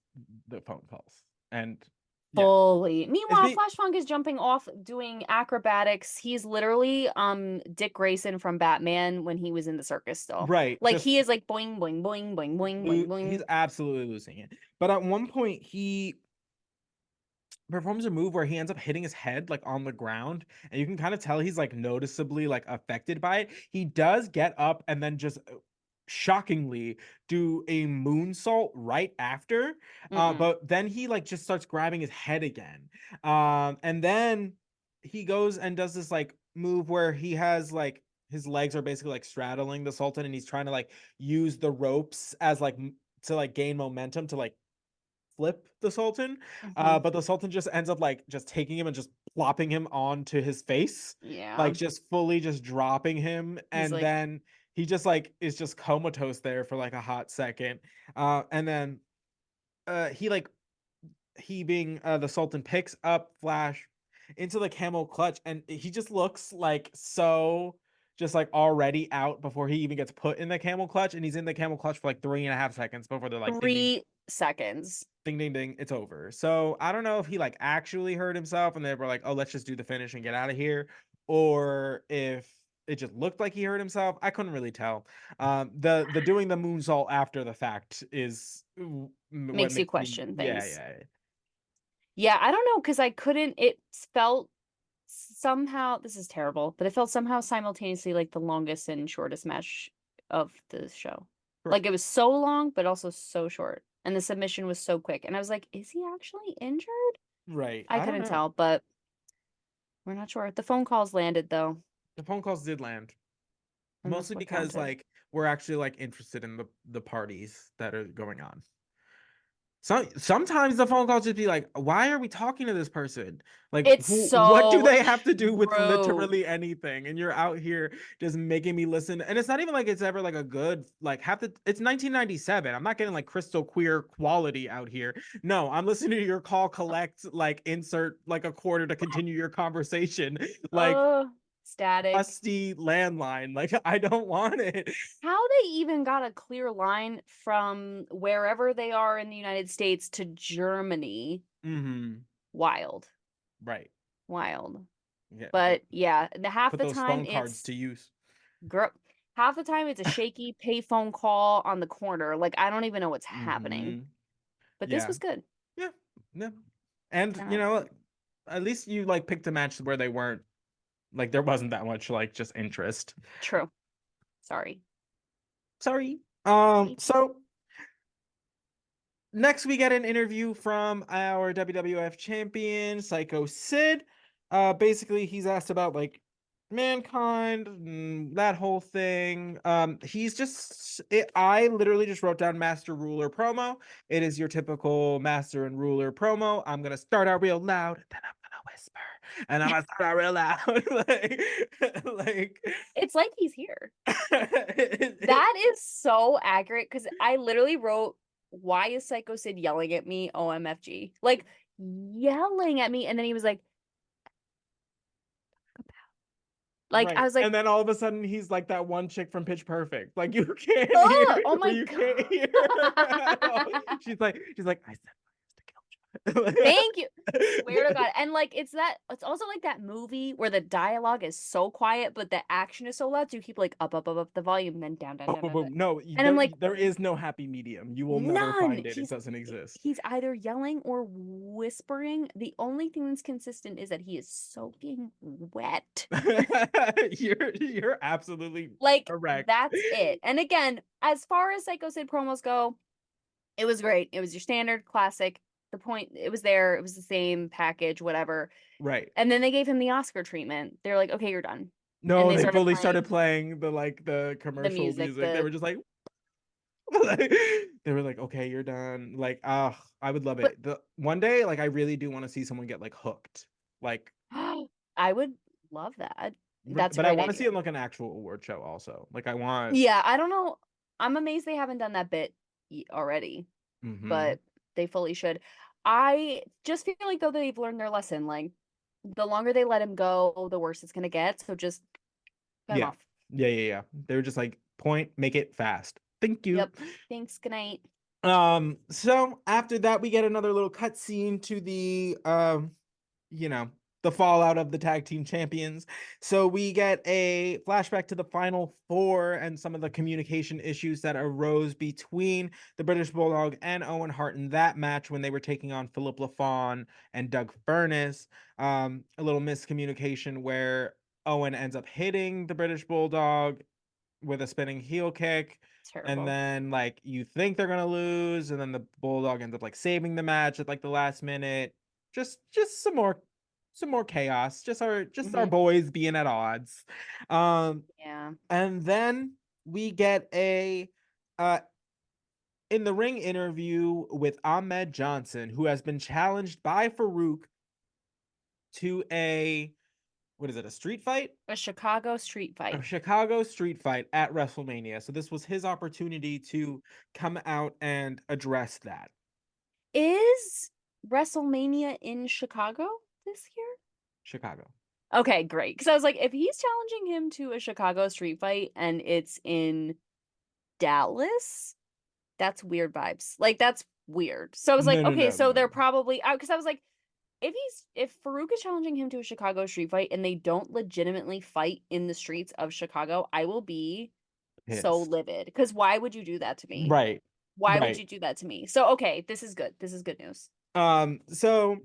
the phone calls, and Fully. It's Meanwhile, be Flash Funk is jumping off doing acrobatics. He's literally Dick Grayson from Batman when he was in the circus still. right. Like Just he is like boing boing boing boing boing boing he's boing. absolutely losing it. But at one point he performs a move where he ends up hitting his head like on the ground, and you can kind of tell he's like noticeably like affected by it. He does get up and then just shockingly do a moonsault right after, Mm-mm. but then he like just starts grabbing his head again, and then he goes and does this like move where he has like his legs are basically like straddling the Sultan, and he's trying to like use the ropes as like to like gain momentum to like flip the Sultan. Hmm. But the Sultan just ends up like just taking him and just plopping him onto his face, like Yeah. just fully just dropping him. He's And like, then he just like is just comatose there for like a hot second. And then he like he being the Sultan picks up Flash into the camel clutch, and he just looks like so just like already out before he even gets put in the camel clutch, and he's in the camel clutch for like 3.5 seconds before they're like ding ding 3 seconds. ding ding ding, it's over. So I don't know if he like actually hurt himself and they were like, oh, let's just do the finish and get out of here, or if it just looked like he hurt himself. I couldn't really tell. The doing the moonsault after the fact is what Makes you makes me, question yeah, things. yeah. Yeah, I don't know because I couldn't. It felt somehow, this is terrible, but it felt somehow simultaneously like the longest and shortest match of the show. Like Correct. it was so long, but also so short. And the submission was so quick. And I was like, is he actually injured? Right. I I don't couldn't know. tell, but we're not sure. The phone calls landed though, The phone calls did land. and that's Mostly what because counted. like we're actually like interested in the parties that are going on. Sometimes the phone calls just be like, why are we talking to this person? Like, It's what do so they have to do with true. literally anything? And you're out here just making me listen. And it's not even like it's ever like a good, like, it's 1997. I'm not getting like crystal queer quality out here. No, I'm listening to your call collect, like, insert like a quarter to continue your conversation, like, Static. rusty landline. Like, I don't want it. How they even got a clear line from wherever they are in the United States to Germany. Hmm. Wild. Right. Wild. Yeah. But yeah, the half Put the those time phone cards it's to use. girl half the time it's a shaky payphone call on the corner. Like I don't even know what's happening. Hmm. But this Yeah. was good. Yeah. Yeah. And And you know, at least you like picked a match where they weren't like there wasn't that much like just interest. true. Sorry. Sorry. Sorry. So next we get an interview from our WWF champion, Sycho Sid. Basically he's asked about like mankind and that whole thing. I literally just wrote down master ruler promo. It is your typical master and ruler promo. I'm gonna start out real loud, then I'm gonna whisper, and I'm gonna start out real loud. like It's like he's here. it, That is so accurate because I literally wrote, why is Psycho Sid yelling at me? OMFG. Like yelling at me. And then he was like, I right. was like, And then all of a sudden he's like that one chick from Pitch Perfect. Like you can't hear oh, oh or my you can't hear her at all. God. She's like, I said fires Thank you. to Swear kill to you. God. And like it's also like that movie where the dialogue is so quiet, but the action is so loud. So you keep like up the volume, and then down, down, Boom, down, boom, down, down. boom. No, And I'm like, there is no happy medium. You will never none. find it. It doesn't exist. He's either yelling or whispering. The only thing that's consistent is that he is soaking wet. You're absolutely Like correct. that's it. And again, as far as Psycho Sid promos go, it was great. It was your standard classic. The point, it was there. It was the same package, whatever. Right. And then they gave him the Oscar treatment. They're like, okay, you're done. And No, they they started fully started playing playing the the commercial music, music. They were just like, like, they were like, okay, you're done. Like, ah, I would love but it. The one day, like, I really do want to see someone get like hooked. Like, I would love that. That's a but I great want to see idea. it like an actual award show also. Like, I want. Yeah, I don't know. I'm amazed they haven't done that bit already, Hmm. but they fully should. I just feel like though they've learned their lesson. Like the longer they let him go, the worse it's gonna get. So just cut him Yeah. off. Yeah. Yeah. Yeah. They were just like, point, make it fast. Thank you. Yep. Thanks. Good night. So after that, we get another little cutscene to the you know, the fallout of the tag team champions. So we get a flashback to the final four and some of the communication issues that arose between the British Bulldog and Owen Hart in that match when they were taking on Philip LaFawn and Doug Furness. A little miscommunication where Owen ends up hitting the British Bulldog with a spinning heel kick. And Terrible. then like you think they're gonna lose, and then the Bulldog ends up like saving the match at like the last minute. Just some more chaos. Just our Hmm. boys being at odds. Yeah. And then we get a uh in the ring interview with Ahmed Johnson, who has been challenged by Farouk to a what is it, a street fight? A Chicago street A fight. Chicago street fight at WrestleMania. So this was his opportunity to come out and address that. Is WrestleMania in Chicago this year? Chicago. Okay, great. Because I was like, if he's challenging him to a Chicago street fight and it's in Dallas, that's weird vibes. Like, that's weird. So I was like, No, no, okay, no, so they're no. probably out. Because I was like, if Farouk is challenging him to a Chicago street fight and they don't legitimately fight in the streets of Chicago, I will be so Pissed. livid. Because why would you do that to me? Right. Why would Right. you do that to me? So okay, this is good. This is good news. So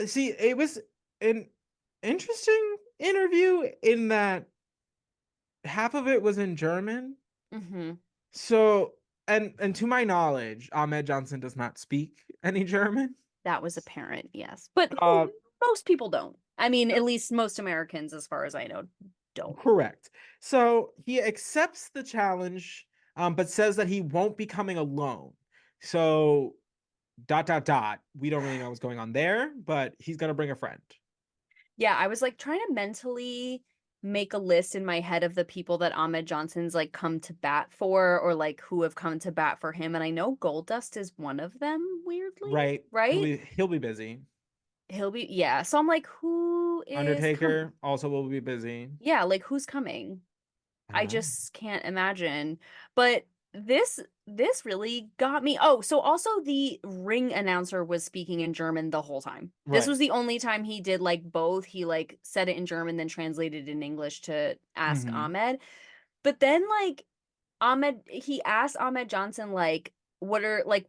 see, it was an interesting interview in that half of it was in German. Hmm. So and to my knowledge, Ahmed Johnson does not speak any German. That was apparent, yes. But Uh most people don't. I mean, at least most Americans, as far as I know, don't. Correct. So he accepts the challenge, but says that he won't be coming alone. So dot dot dot. We don't really know what's going on there, but he's gonna bring a friend. Yeah, I was like trying to mentally make a list in my head of the people that Ahmed Johnson's like come to bat for or like who have come to bat for him. And I know Goldust is one of them, weirdly, Right. right? He'll be busy. He'll be, yeah. So I'm like, who is coming? Undertaker also will be busy. Yeah, like who's coming? I I don't know. just can't imagine. But this really got me. Oh, so also the ring announcer was speaking in German the whole time. This Right. was the only time he did like both. He like said it in German, then translated in English to ask Hmm. Ahmed. But then like Ahmed, he asked Ahmed Johnson like what are like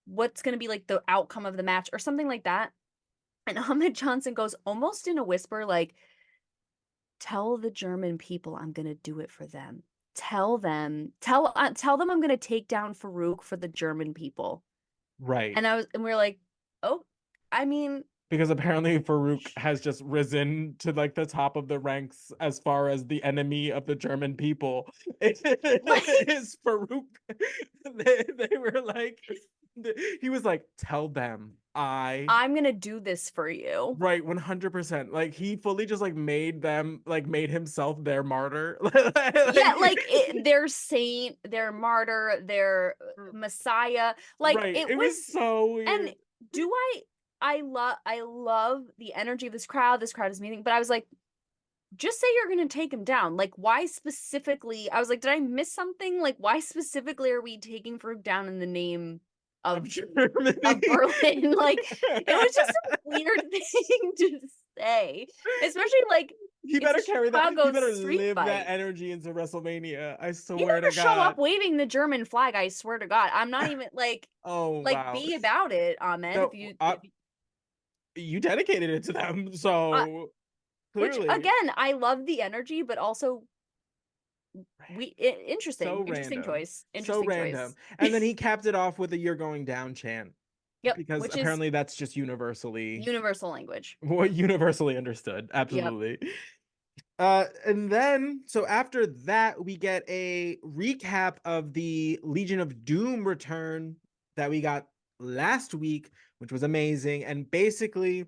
what's gonna be like the outcome of the match or something like that. And Ahmed Johnson goes almost in a whisper like tell the German people I'm gonna do it for them. Tell them I'm gonna take down Farouk for the German people. Right. And we are like, oh, I mean, Because apparently Farouk has just risen to like the top of the ranks as far as the enemy of the German people. It like is Farouk. They were like, he was like, tell them I I'm gonna do this for you. right 100%. Like he fully just like made them like made himself their martyr. Yeah, Like like their saint, their martyr, their messiah. Like right. it It was was, so and weird. do I love the energy of this crowd. This crowd is meeting, but I was like, just say you're going to take him down. Like, why specifically? I was like, did I miss something? Like, why specifically are we taking Farouk down in the name Of of Germany. Berlin? Like, it was just a weird thing to say, especially like He it's a better carry that. He Chicago better street live that fight. energy into WrestleMania. I He swear to better show up God. waving the German flag. I swear to God, I'm not even Oh like wow. be about it, Ahmed. No, If you dedicated it to them, uh, so which clearly, again, I love the energy, but also so interesting random, choice, so interesting random. choice. And then he capped it off with a "You're going down" chant Yep, because which is apparently that's just universally universal language. what universally understood. Yep. Absolutely. And then so after that, we get a recap of the Legion of Doom return that we got last week, which was amazing. And basically,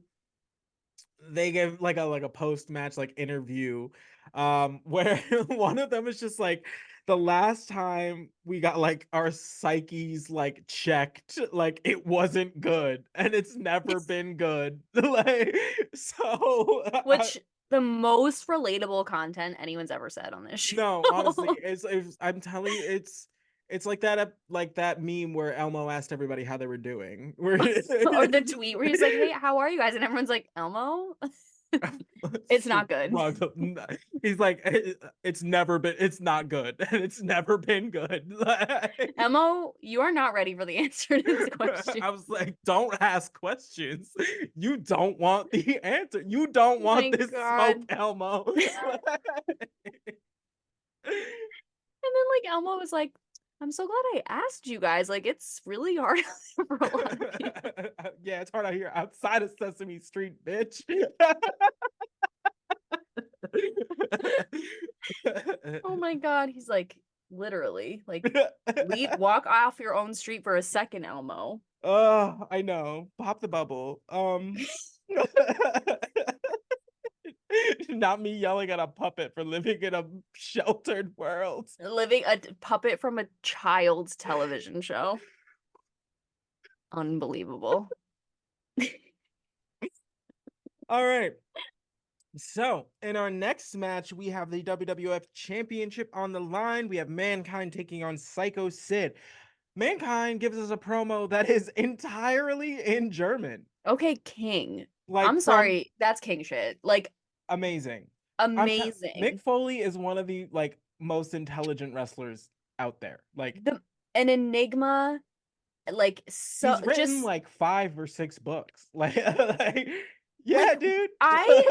they give like a post match like interview, where one of them is just like the last time we got like our psyches like checked, like it wasn't good, and it's never been good. Like so, Which the most relatable content anyone's ever said on this show. no, honestly, I'm telling you, it's. It's like that meme where Elmo asked everybody how they were doing. Where Or the tweet where he's like, "Hey, how are you guys?" And everyone's like, "Elmo." It's not good. He's like, it's not good, and it's never been good. Elmo, you are not ready for the answer to this question. I was like, don't ask questions. You don't want the answer. You don't Oh want my this smoke, God. Elmo. And then like Elmo was like, I'm so glad I asked you guys. Like it's really hard for a lot of people. Yeah, it's hard out here outside of Sesame Street, bitch. Oh my God. He's like, literally, like walk off your own street for a second, Elmo. Oh, I know. Pop the bubble. Not me yelling at a puppet for living in a sheltered world. Living a puppet from a child's television show. Unbelievable. All right. So, in our next match, we have the WWF Championship on the line. We have Mankind taking on Sycho Sid. Mankind gives us a promo that is entirely in German. Okay, King. Like I'm from sorry, that's King shit. Like amazing. Mick amazing. Foley is one of the like most intelligent wrestlers out there. Like An enigma, like so he's written just like 5 or 6 books. Like yeah, like dude. I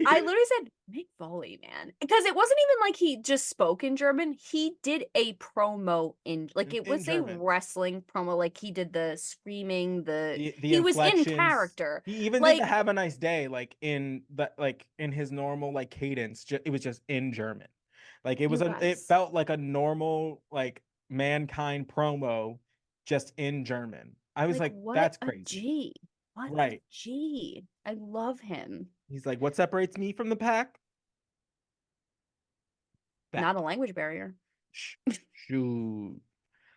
literally said Mick Foley, man, because it wasn't even like he just spoke in German. He did a promo in like it in was a German. wrestling promo. Like he did the screaming, The he was in inflections. character. He even did the Like "Have a nice day" like in his normal like cadence. It was just in German. Like you it guys, felt like a normal like Mankind promo, just in German. I was like like, what that's a crazy. G. What a Right. G. I love him. He's like, what separates me from the pack? Not That. a language barrier. Shoot.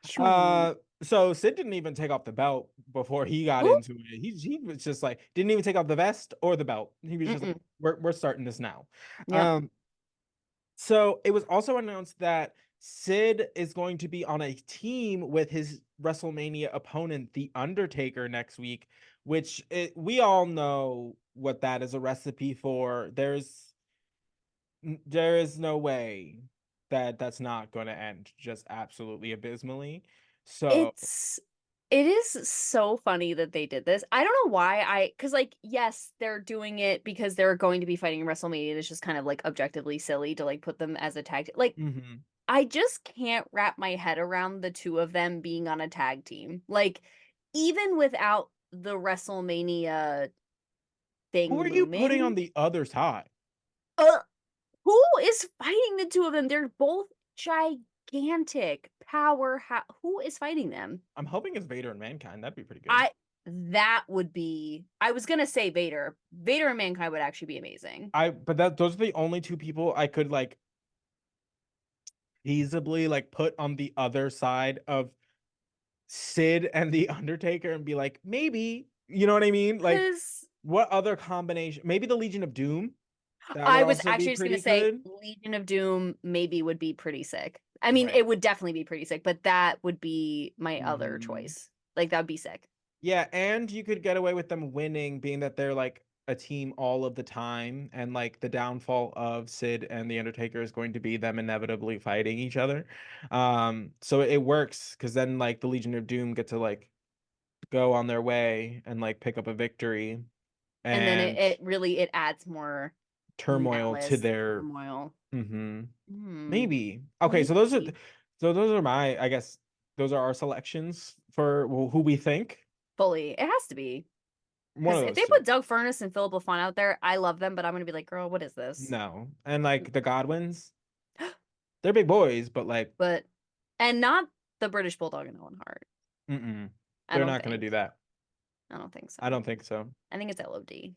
Shoo. Uh, so Sid didn't even take off the belt before he got Who? into it. He was just like didn't even take off the vest or the belt. He was just like, Mm-mm. we're starting this now. Yep. Um, so it was also announced that Sid is going to be on a team with his WrestleMania opponent, The Undertaker, next week, we all know what that is a recipe for. There is no way that that's not going to end just absolutely abysmally. So, It's it is so funny that they did this. I don't know why because like yes, they're doing it because they're going to be fighting in WrestleMania. It's just kind of like objectively silly to like put them as a tag. Like mhm. I just can't wrap my head around the two of them being on a tag team. Like even without the WrestleMania Who thing are you putting looming, on the other side? uh, who is fighting the two of them? They're both gigantic power. Who is fighting them? I'm hoping it's Vader and Mankind. That'd be pretty good. I that would be I was gonna say Vader. Vader and Mankind would actually be amazing. But those are the only 2 people I could like feasibly like put on the other side of Sid and the Undertaker and be like, maybe, you know what I mean? Like, Because what other combination? Maybe the Legion of Doom. That would I was also be actually just gonna pretty say good. Legion of Doom maybe would be pretty sick. I mean, Right. it would definitely be pretty sick, but that would be my other Hmm. choice. Like that would be sick. Yeah, and you could get away with them winning, being that they're like a team all of the time, and like the downfall of Sid and the Undertaker is going to be them inevitably fighting each other. So it works because then like the Legion of Doom get to like go on their way and like pick up a victory And then and it really it adds more turmoil to malice, their. turmoil. Hmm. Hmm. Maybe. Okay, Maybe. so those are my, I guess those are our selections for who we think. Fully. It has to be. One Because of if those they put two. Doug Furness and Philip LaFon out there, I love them, but I'm gonna be like, girl, what is this? No. And like the Godwins, they're big boys, but like, But and not the British Bulldog and Owen Hart. mm-mm, I they're don't not gonna think. do that. I don't think I so. don't think so. I think it's LOD.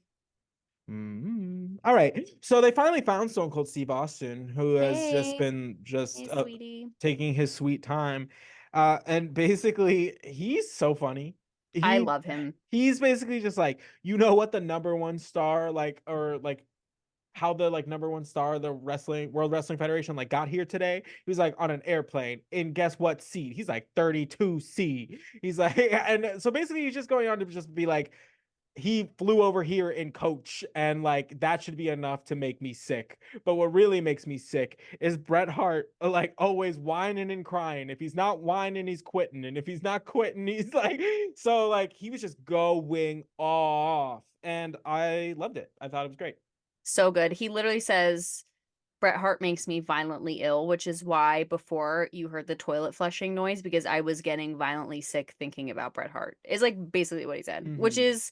All right. So they finally found Stone Cold Steve Austin, who has just Hey, been hey, just sweetie. taking his sweet time. And basically he's so funny. I He love him. he's basically just like, you know what the number one star like or like how the like number one star of the World Wrestling Federation like got here today. He was like on an airplane, and guess what seat? He's like 32C. He's like, and so basically he's just going on to just be like, he flew over here in coach, and like that should be enough to make me sick. But what really makes me sick is Bret Hart like always whining and crying. If he's not whining, he's quitting, and if he's not quitting, he's like, so like he was just going off, and I loved it. I thought it was great. So good. He literally says, Bret Hart makes me violently ill, which is why before you heard the toilet flushing noise, because I was getting violently sick thinking about Bret Hart, is like basically what he said, which Mm-hmm. is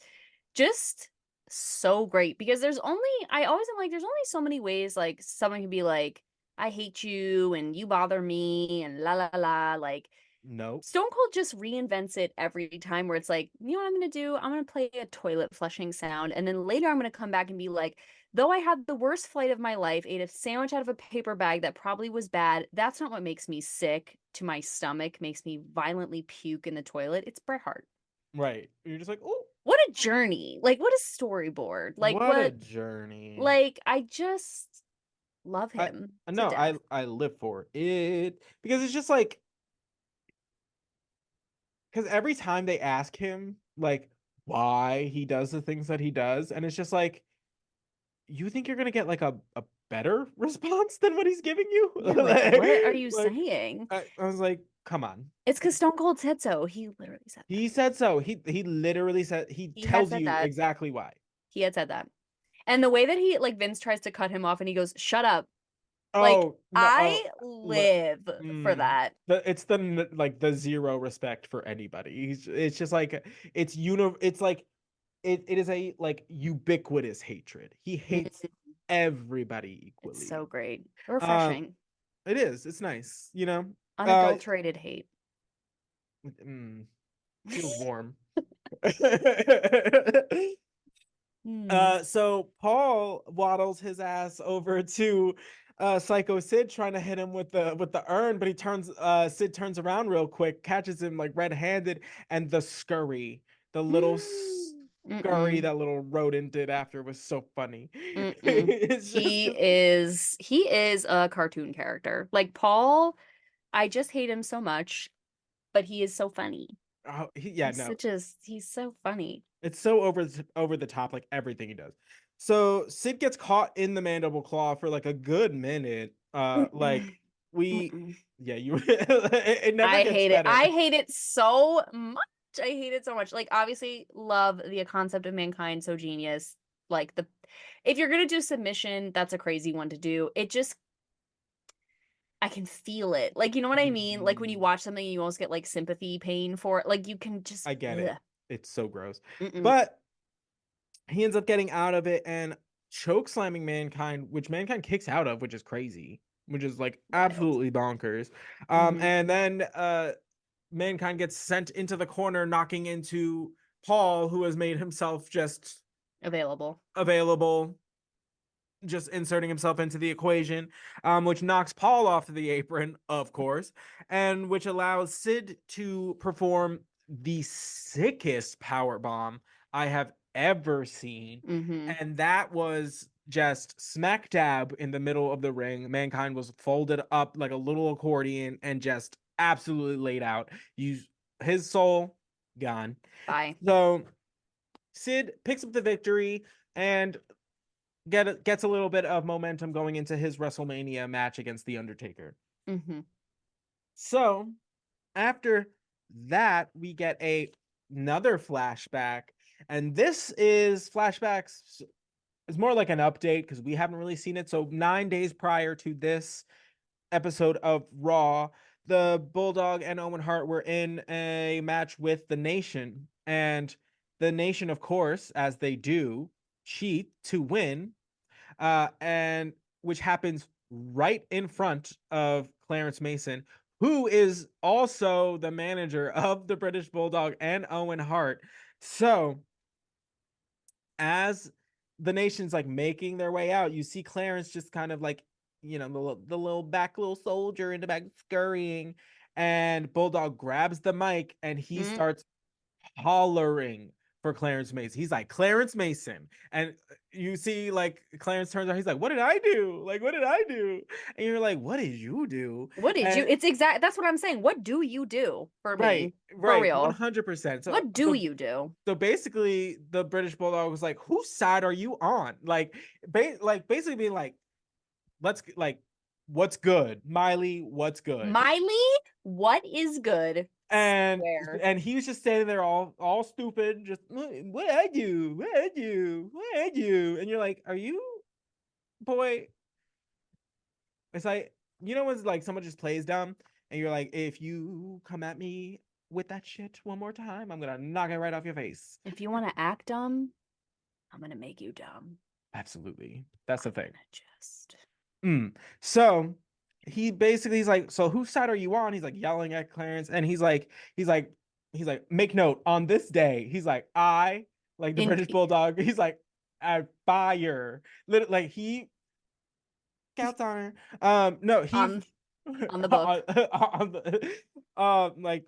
just so great because I always am like, there's only so many ways like someone can be like, I hate you and you bother me and la la la. Like, Nope. Stone Cold just reinvents it every time where it's like, you know what I'm going to do? I'm going to play a toilet flushing sound. And then later I'm going to come back and be like, though I had the worst flight of my life, ate a sandwich out of a paper bag that probably was bad, that's not what makes me sick to my stomach, makes me violently puke in the toilet. It's Bret Hart. Right. You're just like, oh, What a journey. Like, what a storyboard. what a journey. I just love I him to no, death. I live for it because it's just like, because every time they ask him like why he does the things that he does, and it's just like, you think you're gonna get like a better response than what he's giving you? Yeah, like, what are you like saying? I was like, come on. It's because Stone Cold said so. He literally said that. He said so. He literally said, he He had tells said you that. exactly why. He had said that. And the way that he, like, Vince tries to cut him off and he goes, shut up. Like, Oh no! Oh, I live for that. it's the like the zero respect for anybody. It's just like it's like it is a like ubiquitous hatred. He hates Mm, everybody it's so equally. great. Um, Refreshing. it is. It's nice. You know. Uh, Unadulterated hate. mm, feels warm. Hmm. So Paul waddles his ass over to Sycho Sid, trying to hit him with the urn, but he turns Sid turns around real quick, catches him like red-handed, and the scurry, the little scurry Mm-mm. that little rodent did after was so funny. Mm-mm. It's just He is a cartoon character. Like Paul, I just hate him so much, but he is so funny. yeah, no. He's so funny. It's so over the top, like everything he does. So Sid gets caught in the mandible claw for like a good minute. Like Mm-mm. we, Mm-mm. yeah, you. It never I gets hate it. better. I hate it so much. I hate it so much. Like obviously love the concept of mankind, so genius. Like the if you're gonna do submission, that's a crazy one to do. It just I can feel it. Like you know what I mean? Like when you Mhm. watch something you almost get like sympathy pain for it. Like you can just I get it. ugh. It's so gross, Mm-mm. but he ends up getting out of it and choke slamming Mankind, which Mankind kicks out of, which is crazy, which is like Wild. absolutely bonkers. Hmm. And then Mankind gets sent into the corner, knocking into Paul, who has made himself just Available. available, just inserting himself into the equation, which knocks Paul off the apron, of course, and which allows Sid to perform the sickest power bomb I have ever seen. Hmm. And that was just smack dab in the middle of the ring. Mankind was folded up like a little accordion and just absolutely laid out. His soul gone. Bye. So Sid picks up the victory and gets a little bit of momentum going into his WrestleMania match against The Undertaker. Hmm. So after that, we get another flashback, and this is flashbacks. It's more like an update because we haven't really seen it. So 9 days prior to this episode of Raw, the Bulldog and Owen Hart were in a match with the Nation, and the Nation, of course, as they do, cheat to win, and which happens right in front of Clarence Mason, who is also the manager of the British Bulldog and Owen Hart. So, as the nation's like making their way out, you see Clarence just kind of like, the little back little soldier in the back scurrying, and Bulldog grabs the mic and he Mm. starts hollering for Clarence Mason. He's like, Clarence Mason. And you see, like, Clarence turns out, he's like, what did I do? Like, what did I do? And you're like, what did you do? What did you? And It's exact. That's what I'm saying. What do you do for right, me? For right, real. 100%. So, What do you do? so basically, the British Bulldog was like, whose side are you on? Like, basically being like, let's like, what's good, Miley? What's good? Miley, what is good? and Swear. and he was just standing there all stupid, just what I do, what I do, what I do, and you're like, are you, boy? It's like, when like someone just plays dumb, and you're like, if you come at me with that shit one more time, I'm gonna knock it right off your face. If you want to act dumb, I'm gonna make you dumb. Absolutely, that's the I'm thing. gonna just. So he's like, so whose side are you on? He's like yelling at Clarence, and he's like, make note on this day. He's like, I, like the In British Bulldog. He's like, I fire. Like he counts on her. No, he on on the on, book. on the like,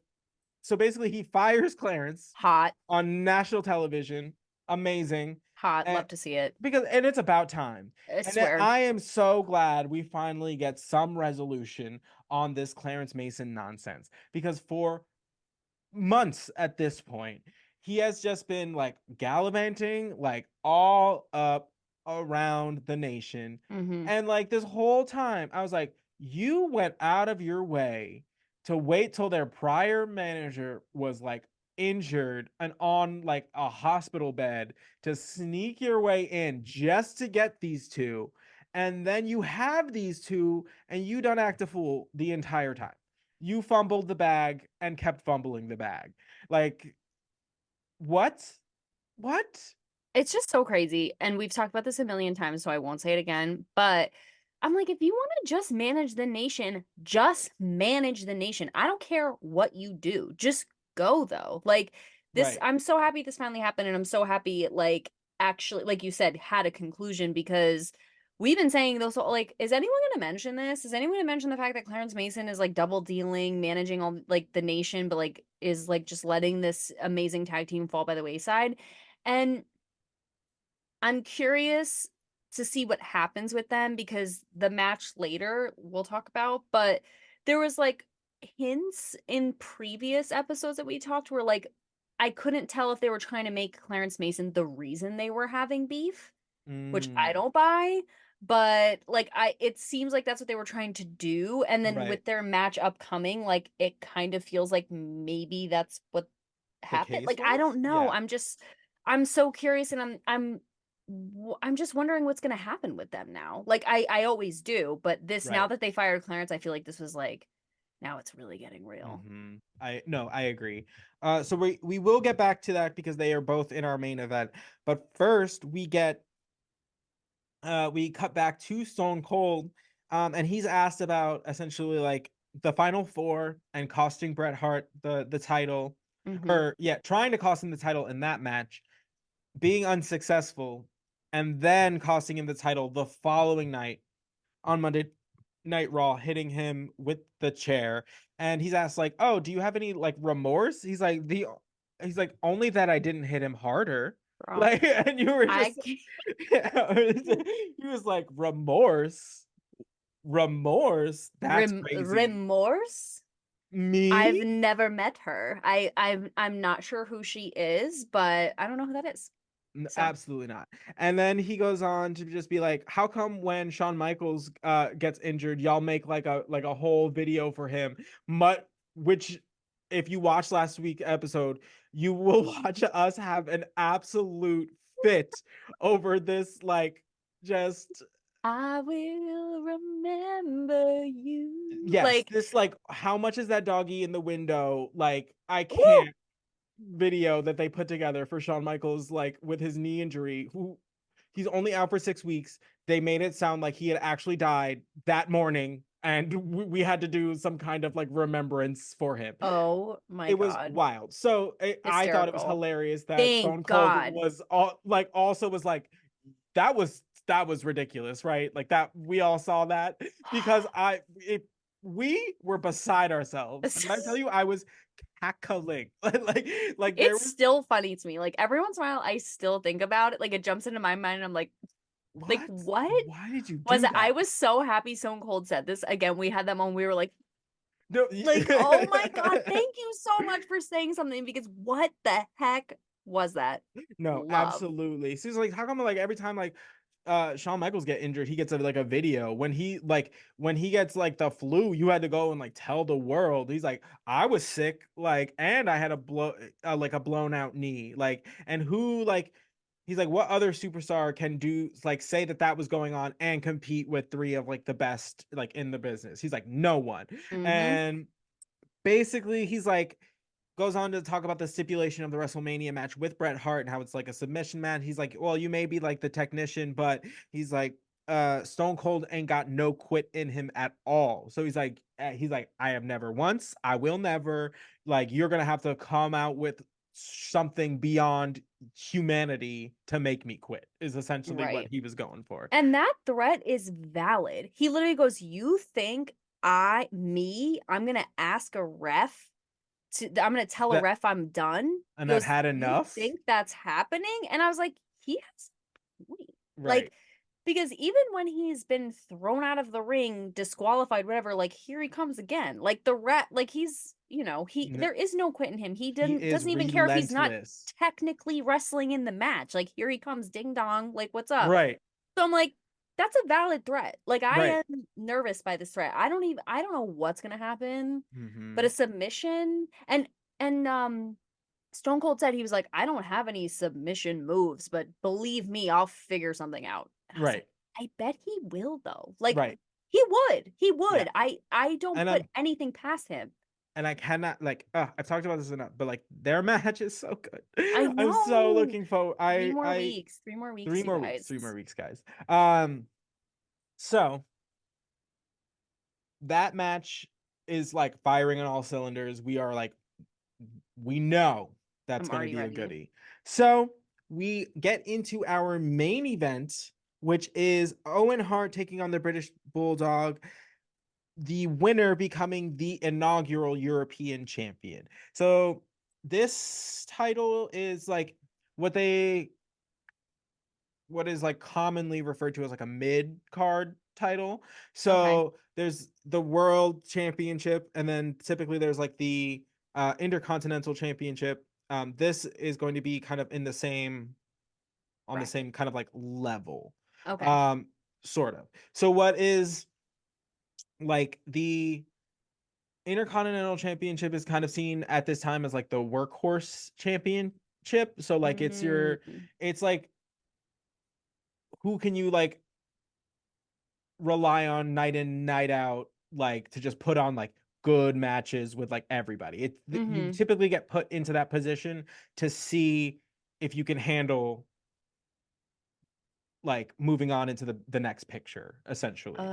so basically he fires Clarence Hot, on national television. Amazing. hot. And Love to see it. and it's about time. I And swear. I am so glad we finally get some resolution on this Clarence Mason nonsense, because for months at this point, he has just been like gallivanting like all up around the nation. Mm-hmm. And like this whole time, I was like, you went out of your way to wait till their prior manager was like injured and on like a hospital bed to sneak your way in just to get these two. And then you have these two and you don't act a fool the entire time. You fumbled the bag and kept fumbling the bag. Like, what? What? It's just so crazy. And we've talked about this a million times, so I won't say it again. But I'm like, if you want to just manage the nation, just manage the nation. I don't care what you do. Just go though. Like this, Right. I'm so happy this finally happened. And I'm so happy it like actually, like you said, had a conclusion because we've been saying those like, is anyone gonna mention this? Is anyone gonna mention the fact that Clarence Mason is like double dealing, managing all like the nation, but like is like just letting this amazing tag team fall by the wayside? And I'm curious to see what happens with them because the match later we'll talk about, but there was like hints in previous episodes that we talked where like I couldn't tell if they were trying to make Clarence Mason the reason they were having beef, which I Mm, don't buy, but like it seems like that's what they were trying to do, and then right. with their match upcoming, like it kind of feels like maybe that's what The happened. case Like I was? don't know. Yeah. I'm so curious and I'm just wondering what's going to happen with them now. Like I always do, but this now Right. that they fired Clarence, I feel like this was like now it's really getting real. I no, I agree. So we will get back to that because they are both in our main event. But first, we cut back to Stone Cold, and he's asked about essentially like the final four and costing Bret Hart the title, Mhm. or yeah, trying to cost him the title in that match, being unsuccessful, and then costing him the title the following night on Monday Night Raw, hitting him with the chair. And he's asked like, "Oh, do you have any like remorse?" He's like, "Only that I didn't hit him harder." Girl. Like, and you were I just he was like, remorse, remorse. That's crazy. remorse? I've Me? never met her. I'm not sure who she is, but I don't know who that is. So, Absolutely not. And then he goes on to just be like, how come when Shawn Michaels gets injured, y'all make like a whole video for him? Which if you watch last week's episode, you will watch us have an absolute fit over this, like, just I will remember you. yes, Like, this, like, how much is that doggy in the window? Like, I woo! can't, video that they put together for Shawn Michaels, like with his knee injury, who he's only out for 6 weeks. They made it sound like he had actually died that morning, and we had to do some kind of like remembrance for him. Oh my It was God. wild. So I thought it was Hysterical. hilarious that Thank Stone Cold God. was all like also was like, that was ridiculous, right? Like that we all saw that because we were beside ourselves. And I tell you, I was cackling. Like there It's was still funny to me. Like every once in a while, I still think about it. Like it jumps into my mind, and I'm like what? what Why did you was do it? I that? was so happy Stone Cold said this again. We had that moment. We were No. like, oh my god, thank you so much for saying something because what the heck was that? No, Love. absolutely. So it's like, how come like every time like Shawn Michaels get injured, he gets like a video. When he gets like the flu, you had to go and like tell the world. He's like, I was sick, like, and I had a like a blown out knee, like, and who like. He's like, what other superstar can do like say that that was going on and compete with three of like the best like in the business? He's like, no one. Mm-hmm. And basically he's like goes on to talk about the stipulation of the WrestleMania match with Bret Hart and how it's like a submission match. He's like, well, you may be like the technician, but he's like, Stone Cold ain't got no quit in him at all. So he's like, I have never once, I will never. Like, you're gonna have to come out with something beyond humanity to make me quit. Is essentially what Right. he was going for. And that threat is valid. He literally goes, "You think I'm gonna ask a ref I'm gonna tell a That ref I'm done." He and I've goes, had "You enough. think that's happening?" And I was like, he has a point. Right. Like, because even when he's been thrown out of the ring, disqualified, whatever, like here he comes again. Like the ref, like he's, there is no quit in him. He He is doesn't even care if he's not relentless. technically wrestling in the match. Like here he comes, ding dong, like what's up? Right. So I'm like, that's a valid threat. Like I Right. am nervous by this threat. I don't know what's gonna happen, but a Hmm. submission and Stone Cold said he was like, I don't have any submission moves, but believe me, I'll figure something out. And I was like, Right. I bet he will though. Like Right. he would. He Yeah. would. I don't And put I'm anything past him. and I cannot like I've talked about this enough, but like their match is so good. I I'm so know. looking forward. I Three more weeks, you three guys. more weeks, guys. So that match is like firing on all cylinders. We are like we know that's I'm gonna already be a ready. goodie. So we get into our main event, which is Owen Hart taking on the British Bulldog, the winner becoming the inaugural European champion. So this title is like what they what is like commonly referred to as like a mid card title. Okay. So there's the world championship, and then typically there's like the intercontinental championship. This is going to be kind of in the same on the Bracket. same kind of like level. Okay. Um, sort of. So what is like the Intercontinental Championship is kind of seen at this time as like the workhorse championship. So like Mm, it's like who can you like rely on night in night out like to just put on like good matches with like everybody. You mm-hmm. typically get put into that position to see if you can handle like moving on into the next picture essentially. Um,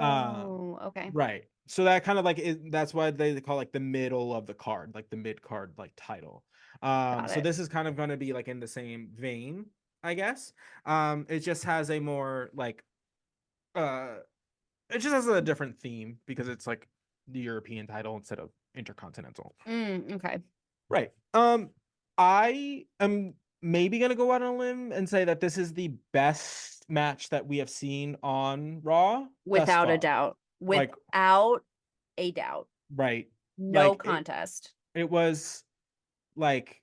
Oh, okay. right. So that kind of like that's why they call like the middle of the card, like the mid card like title. Got So it. this is kind of going to be like in the same vein, I guess. It just has a more like uh it just has a different theme because it's like the European title instead of intercontinental. Okay. Right. I am maybe gonna go out on a limb and say that this is the best match that we have seen on Raw thus Without a far. doubt. Like, Without a doubt. right. No Like contest. it was like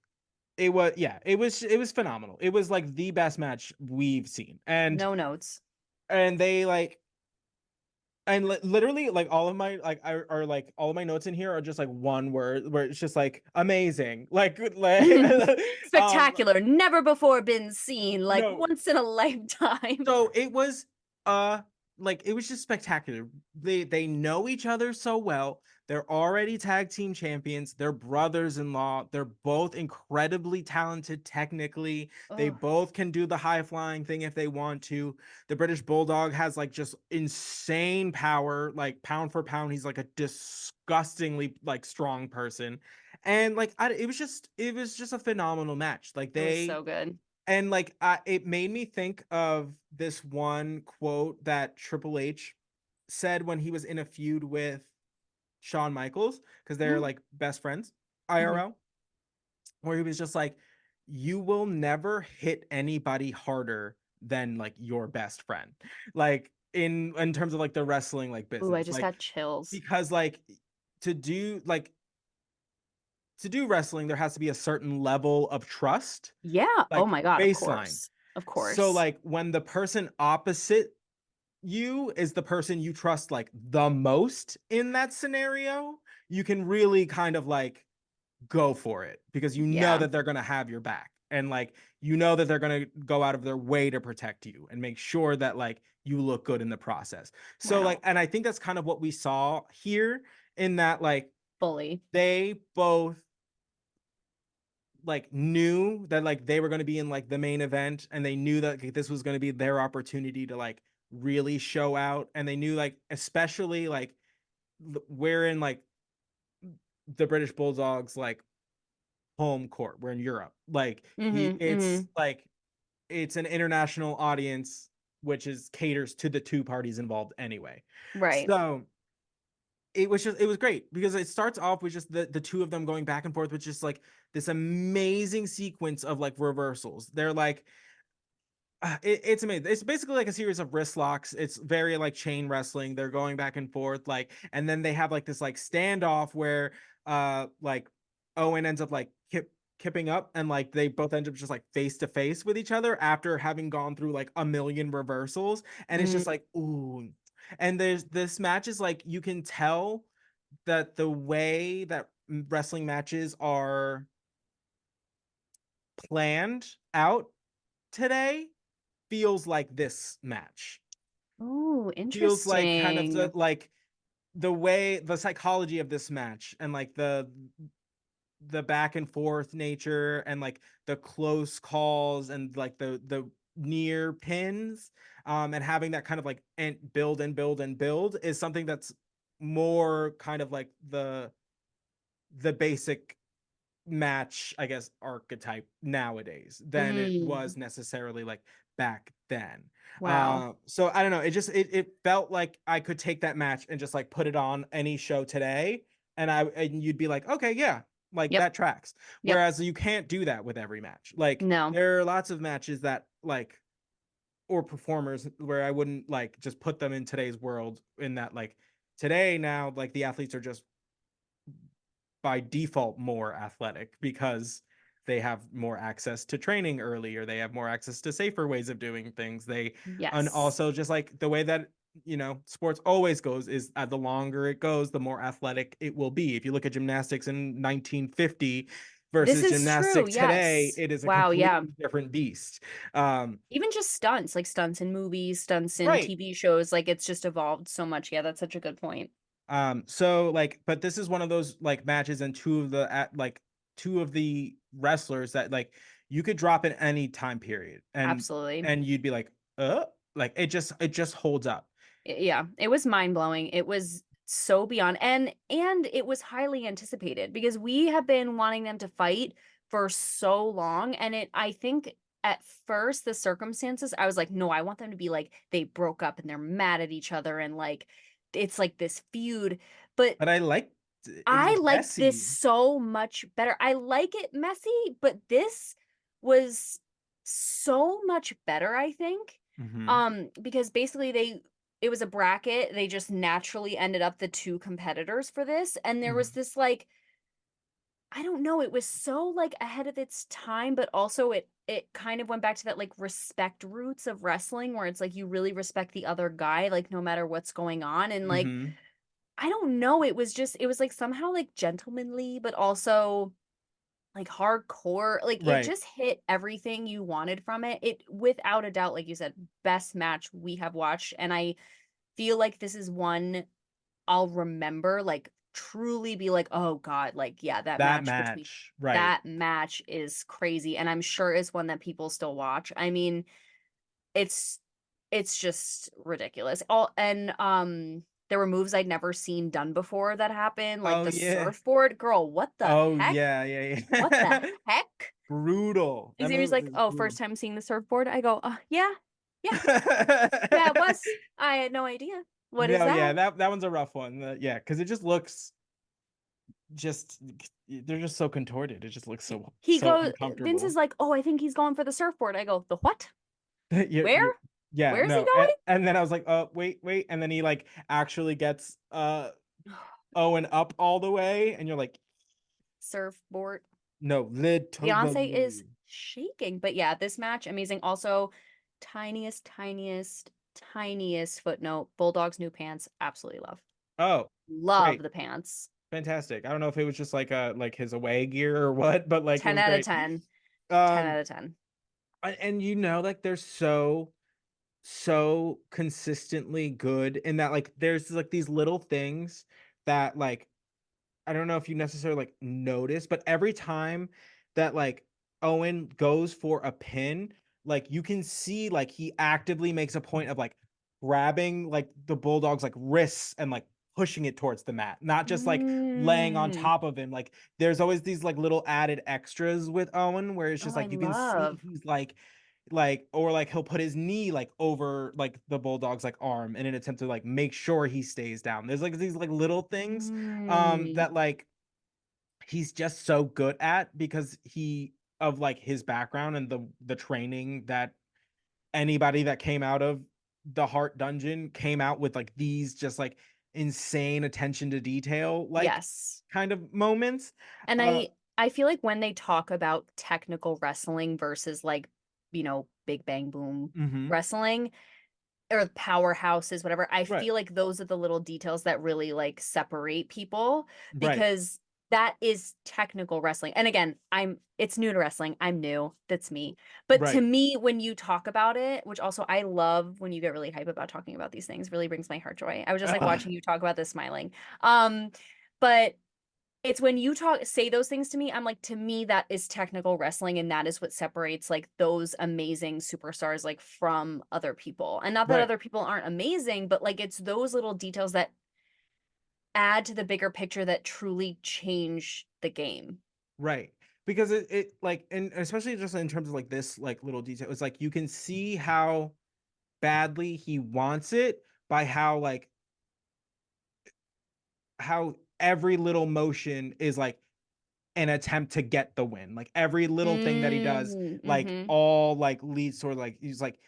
it was phenomenal. It was like the best match we've seen. No notes. And they like and literally like all of my like are like all of my notes in here are just like one word where it's just like amazing. Um Spectacular. Never before been seen. Like no. once in a lifetime. So it was like it was just spectacular. They know each other so well. They're already tag team champions. They're brothers-in-law. They're both incredibly talented technically. They Ugh. both can do the high flying thing if they want to. The British Bulldog has like just insane power, like pound for pound. He's like a disgustingly like strong person. And like it was just a phenomenal match. Like It was so good. and like it made me think of this one quote that Triple H said when he was in a feud with Shawn Michaels because they're like best friends. Mhm. IRL, where he was just like, you will never hit anybody harder than like your best friend. Like in terms of like the wrestling like Ooh, I business. just Like got chills. because like to do like to do wrestling, there has to be a certain level of trust, Yeah. Oh like my god, of baseline. course. Of So course. like when the person opposite you is the person you trust like the most in that scenario, you can really kind of like go for it because you know Yeah. that they're going to have your back, and like you know that they're going to go out of their way to protect you and make sure that like you look good in the process. So like, Wow. and I think that's kind of what we saw here, in that like Fully. they both like knew that like they were going to be in like the main event, and they knew that like, this was going to be their opportunity to like really show out, and they knew like especially like we're in like the British Bulldogs like home court, we're in Europe, like Mhm. it's Mhm. like it's an international audience, which is caters to the two parties involved anyway. Right. So it was great because it starts off with just the two of them going back and forth with just like this amazing sequence of like reversals. They're like it's amazing. It's basically like a series of wrist locks. It's very like chain wrestling. They're going back and forth, like, and then they have like this like standoff where like Owen ends up like kipping up, and like they both end up just like face to face with each other after having gone through like a million reversals, and it's Mm. just like ooh. And there's this match is like you can tell that the way that wrestling matches are planned out today feels like this match. Ooh, Feels like kind of interesting. the way the psychology of this match, and like the back and forth nature, and like the close calls, and like the near pins, and having that kind of like and build and build and build is something that's more kind of like the basic match, I guess, archetype nowadays than it Mm. was necessarily like back then. Wow. So I don't know. It felt like I could take that match and just like put it on any show today, and you'd be like, okay, yeah, like Yep. that tracks. Yep. Whereas you can't do that with every match. Like No. there are lots of matches that like or performers where I wouldn't like just put them in today's world, in that like today now like the athletes are just by default more athletic because they have more access to training early, or they have more access to safer ways of doing things. They and Yes. also just like the way that sports always goes is the longer it goes the more athletic it will be. If you look at gymnastics in 1950 This versus is true. gymnastics today, Yes. it is a Wow, yeah. completely different beast. um Even just stunts, like stunts in movies, stunts in right. TV shows, like it's just evolved so much. Yeah, that's such a good point. So like, but this is one of those like matches, and two of the wrestlers that like you could drop in any time period, Absolutely. and you'd be like it just holds up. Yeah, it was mind-blowing. It was so beyond, and it was highly anticipated because we have been wanting them to fight for so long, and I think at first the circumstances I was like, no, I want them to be like they broke up and they're mad at each other and like it's like this feud. But But I liked it I was liked this messy. so much better. I like it messy, but this was so much better, I think. Hmm. Because basically it was a bracket. They just naturally ended up the two competitors for this. And there was Hmm. this like, I don't know, it was so like ahead of its time, but also it kind of went back to that like respect roots of wrestling where it's like you really respect the other guy, like no matter what's going on. And like Hmm. I don't know, it was like somehow like gentlemanly, but also like hardcore. Like it Right. just hit everything you wanted from it. It without a doubt, like you said, best match we have watched. And I feel like this is one I'll remember, like truly be like, oh God, like yeah, That match, right. that match is crazy. And I'm sure is one that people still watch. I mean, it's it's just ridiculous. All and there were moves I'd never seen done before that happened, like Oh the yeah. surfboard. Girl, what the Oh heck? yeah, yeah, What the yeah. heck? Brutal. That Xavier's move like, is "Oh, brutal. first time seeing the surfboard?" I go, yeah, yeah, yeah, it was. I had no idea. What is No, yeah, that?" that one's a rough one. Yeah, because it just looks just they're just so contorted. It just looks He so goes, Vince is uncomfortable. like, "Oh, I think he's going for the surfboard." I go, "The what? Where? you yeah, Where is he no. going?" And then I was like, wait, and then he like actually gets Owen up all the way, and you're like, Surfboard. no, Beyonce is literally. shaking. But yeah, this match, amazing. Also, tiniest footnote. Bulldog's new pants, absolutely love. Oh, Love great. the pants. Fantastic. I don't know if it was just like his away gear or what, but like it 10 was out of great. 10. 10 Um out of 10. and like they're so consistently good in that like there's like these little things that like I don't know if you necessarily like notice, but every time that like Owen goes for a pin, like you can see like he actively makes a point of like grabbing like the Bulldog's like wrists and like pushing it towards the mat, not just like laying on Mm. top of him. Like there's always these like little added extras with Owen where it's Oh, just I like you can see love. he's like or like he'll put his knee like over like the Bulldog's like arm in an attempt to like make sure he stays down. There's like these like little things Mm. that like he's just so good at because he of like his background and the training that anybody that came out of the Heart Dungeon came out with like these just like insane attention to detail like Yes. kind of moments. And Uh I feel like when they talk about technical wrestling versus like, Big Bang Boom mhm, wrestling, or powerhouses, whatever. I right, feel like those are the little details that really like separate people right, because that is technical wrestling. And again, it's new to wrestling. I'm new. That's me. But to right. me, when you talk about it, which also I love when you get really hype about talking about these things, really brings my heart joy. I was just like Ugh, watching you talk about this smiling. Um, but it's when you say those things to me, I'm like, to me, that is technical wrestling, and that is what separates like those amazing superstars like from other people. And not that right, other people aren't amazing, but like it's those little details that add to the bigger picture that truly change the game. right. Because it like and especially just in terms of like this like little detail, it's like you can see how badly he wants it by how every little motion is like an attempt to get the win. Like every little thing that he does, like Mm-hmm. all like leads sort of like he's like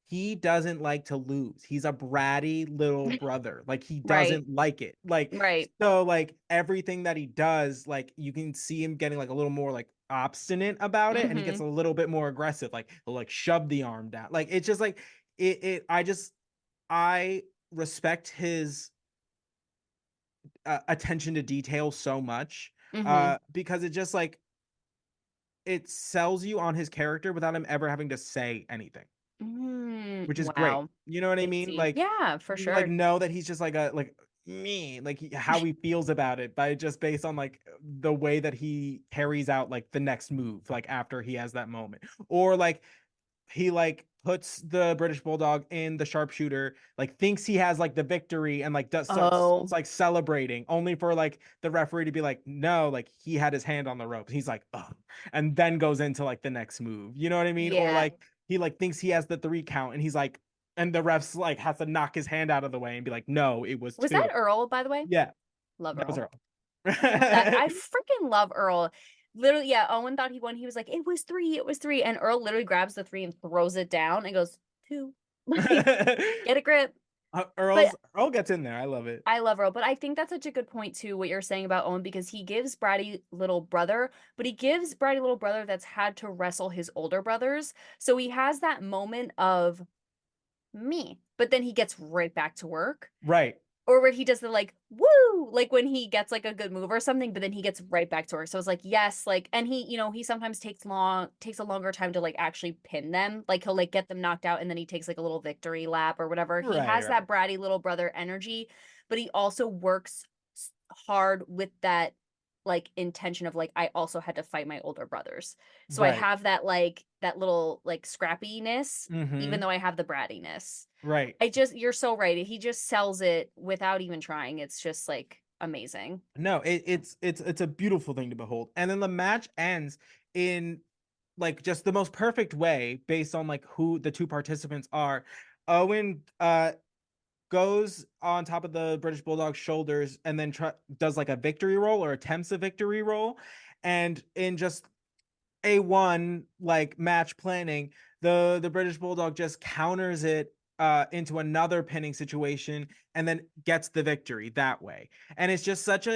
he doesn't like to lose. He's a bratty little brother. Like he Right. doesn't like it. Like Right. so like everything that he does, like you can see him getting like a little more like obstinate about it and he gets Mm-hmm. a little bit more aggressive. Like he'll like shove the arm down. Like it's just like it I respect his attention to detail so much Mm-hmm. because it just like it sells you on his character without him ever having to say anything, which is great. Wow. You know what I mean? Crazy. Like Yeah, for you like sure. know that he's just like a like me, like how he feels about it by just based on like the way that he carries out like the next move, like after he has that moment, or like he like puts the British Bulldog in the sharpshooter, like thinks he has like the victory and like does starts Oh, like celebrating, only for like the referee to be like, no, like he had his hand on the ropes. He's like, oh, and then goes into like the next move. You know what I mean? Or yeah. like he like thinks he has the 3 count and he's like, and the refs like has to knock his hand out of the way and be like, no, it was Was 2. that Earl, by the way? Yeah, Love that was Earl. Earl. Love that. I freaking love Earl. Literally, yeah, Owen thought he won. He was like, it was three, it was three. And Earl literally grabs the three and throws it down and goes, two. Like, get a grip. But Earl gets in there. I love it. I love Earl. But I think that's such a good point, too, what you're saying about Owen, because he gives Bratty little brother, but he gives Bratty little brother that's had to wrestle his older brothers. So he has that moment of me, but then he gets right back to work. Right. Or where he does the like woo, like when he gets like a good move or something, but then he gets right back to her. So it's like, yes, like, and he sometimes takes a longer time to like actually pin them. Like he'll like get them knocked out and then he takes like a little victory lap or whatever. He Right, has that right. bratty little brother energy, but he also works hard with that like intention of like I also had to fight my older brothers. So I Right. have that little like scrappiness, even Mhm. though I have the brattiness. Right. You're so right. He just sells it without even trying. It's just like amazing. No, it's a beautiful thing to behold. And then the match ends in like just the most perfect way based on like who the two participants are. Owen goes on top of the British Bulldog's shoulders and then does like a victory roll or attempts a victory roll. And in just A1 like match planning, the British Bulldog just counters it into another pinning situation and then gets the victory that way. And it's such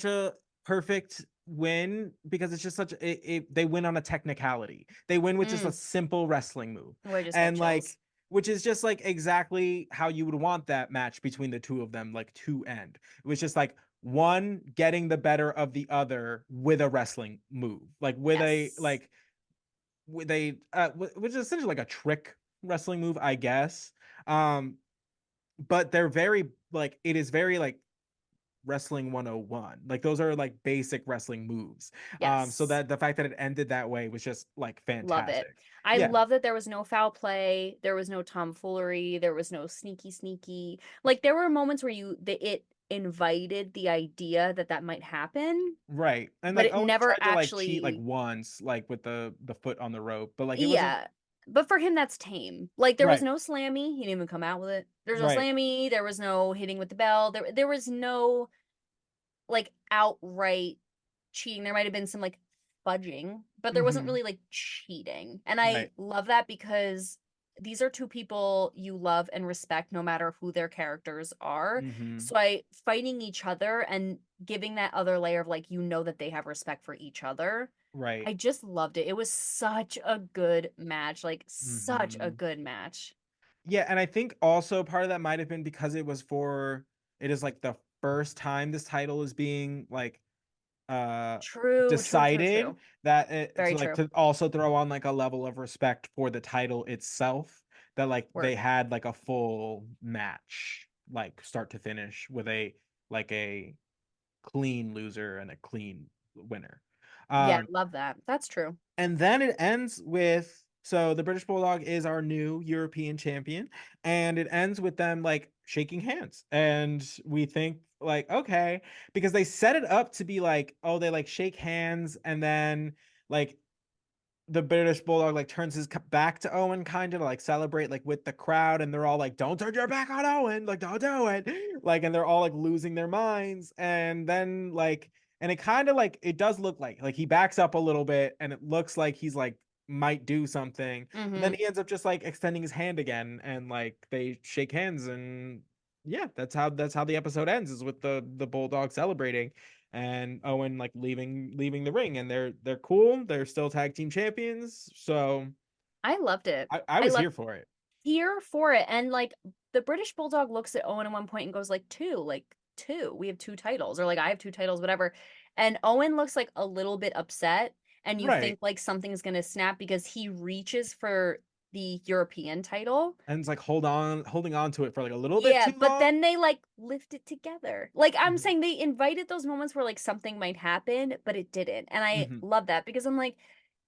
a perfect win because it's just they win on a technicality. They win with just a Mm. simple wrestling move. Oh, I just got And like chills. which is just like exactly how you would want that match between the two of them like to end. It was just like one getting the better of the other with a wrestling move, like Yes. with a which is essentially like a trick wrestling move, I guess. Um, but they're very like it is very like wrestling 101. Like those are like basic wrestling moves. So Yes. that the fact that it ended that way was just like Love it. fantastic. I Yeah, love that there was no foul play, there was no tomfoolery, there was no sneaky. Like there were moments where it invited the idea that that might happen, right. And but like it Owen never tried to like cheat like actually. once, like with the foot on the rope, but like it wasn't Yeah. But for him that's tame. Like there was right, no slammy, he didn't even come out with it. There's no right. slammy, there was no hitting with the bell. There was no like outright cheating. There might have been some like fudging, but there wasn't Mm-hmm. really like cheating. And I Right. love that because these are two people you love and respect no matter who their characters are. Mm-hmm. So I fighting each other and giving that other layer of like you know that they have respect for each other. Right. I just loved it. It was such a good match. Like such a Mm-hmm. good match. Yeah, and I think also part of that might have been because it is like the first time this title is being like uh decided, True. that Very to like true. to also throw on like a level of respect for the title itself, that like they Word. had like a full match like start to finish with a clean loser and a clean winner. Yeah, Um love that. That's true. and then it ends with, so the British Bulldog is our new European champion, and it ends with them like shaking hands. And we think like, okay, because they set it up to be like, oh, they like shake hands, and then like the British Bulldog like turns his back to Owen kind of like celebrate like with the crowd, and they're all like, don't turn your back on Owen, like don't do it. Like, and they're all like losing their minds. And then like, and it kind of like it does look like he backs up a little bit and it looks like he's like might do something, but then Mhm. he ends up just like extending his hand again, and like they shake hands. And yeah, that's how the episode ends, is with the Bulldog celebrating and Owen like leaving the ring, and they're cool. They're still tag team champions. So I loved it. I I was loved here for it. here for it. And like the British Bulldog looks at Owen at one point and goes like two. We have two titles, or like I have two titles, whatever. And Owen looks like a little bit upset, and you Right. think like something's gonna snap because he reaches for the European title. And it's like holding on to it for like a little bit Yeah, too but long. then they like lift it together. Like I'm Mhm. saying they invited those moments where like something might happen, but it didn't. And I Mhm. love that because I'm like,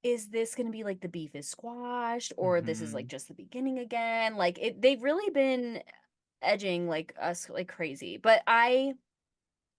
is this gonna be like the beef is squashed, or this is like Mhm. just the beginning again? Like they've really been edging like us like crazy. But I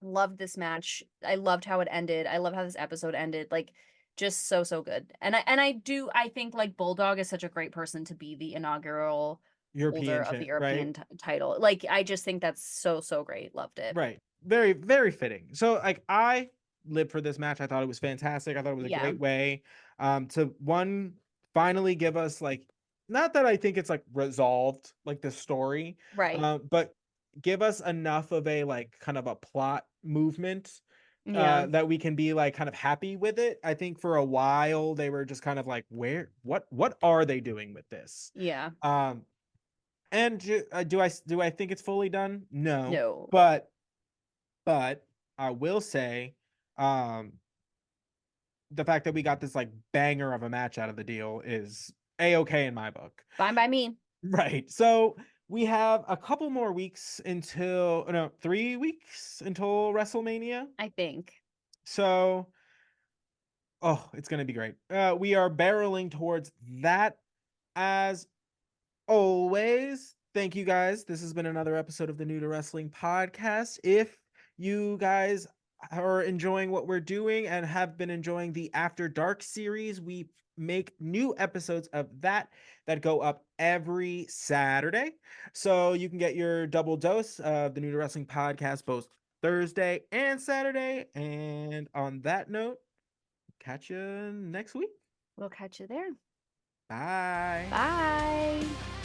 loved this match. I loved how it ended. I love how this episode ended. Like just so good. I think like Bulldog is such a great person to be the inaugural holder European of the champ, right? European title. Like I just think that's so great. Loved it. Right. Very, very fitting. So like I lived for this match. I thought it was fantastic. I thought it was a Yeah, great way to one finally give us like, not that I think it's like resolved like the story, right. but give us enough of a like kind of a plot movement Yeah. that we can be like kind of happy with it. I think for a while they were just kind of like, where what are they doing with this? Yeah. Um and do I think it's fully done? No. No. But I will say, um, the fact that we got this like banger of a match out of the deal is a-okay in my book. Fine by me, Right. So we have a couple more weeks until, no, 3 weeks until WrestleMania. I think. So, oh, it's gonna be great. We are barreling towards that as always. Thank you guys. This has been another episode of the New to Wrestling podcast. If you guys are enjoying what we're doing and have been enjoying the After Dark series, we make new episodes of that go up every Saturday. So you can get your double dose of the New to Wrestling podcast both Thursday and Saturday. And on that note, catch you next week. We'll catch you there. Bye. Bye.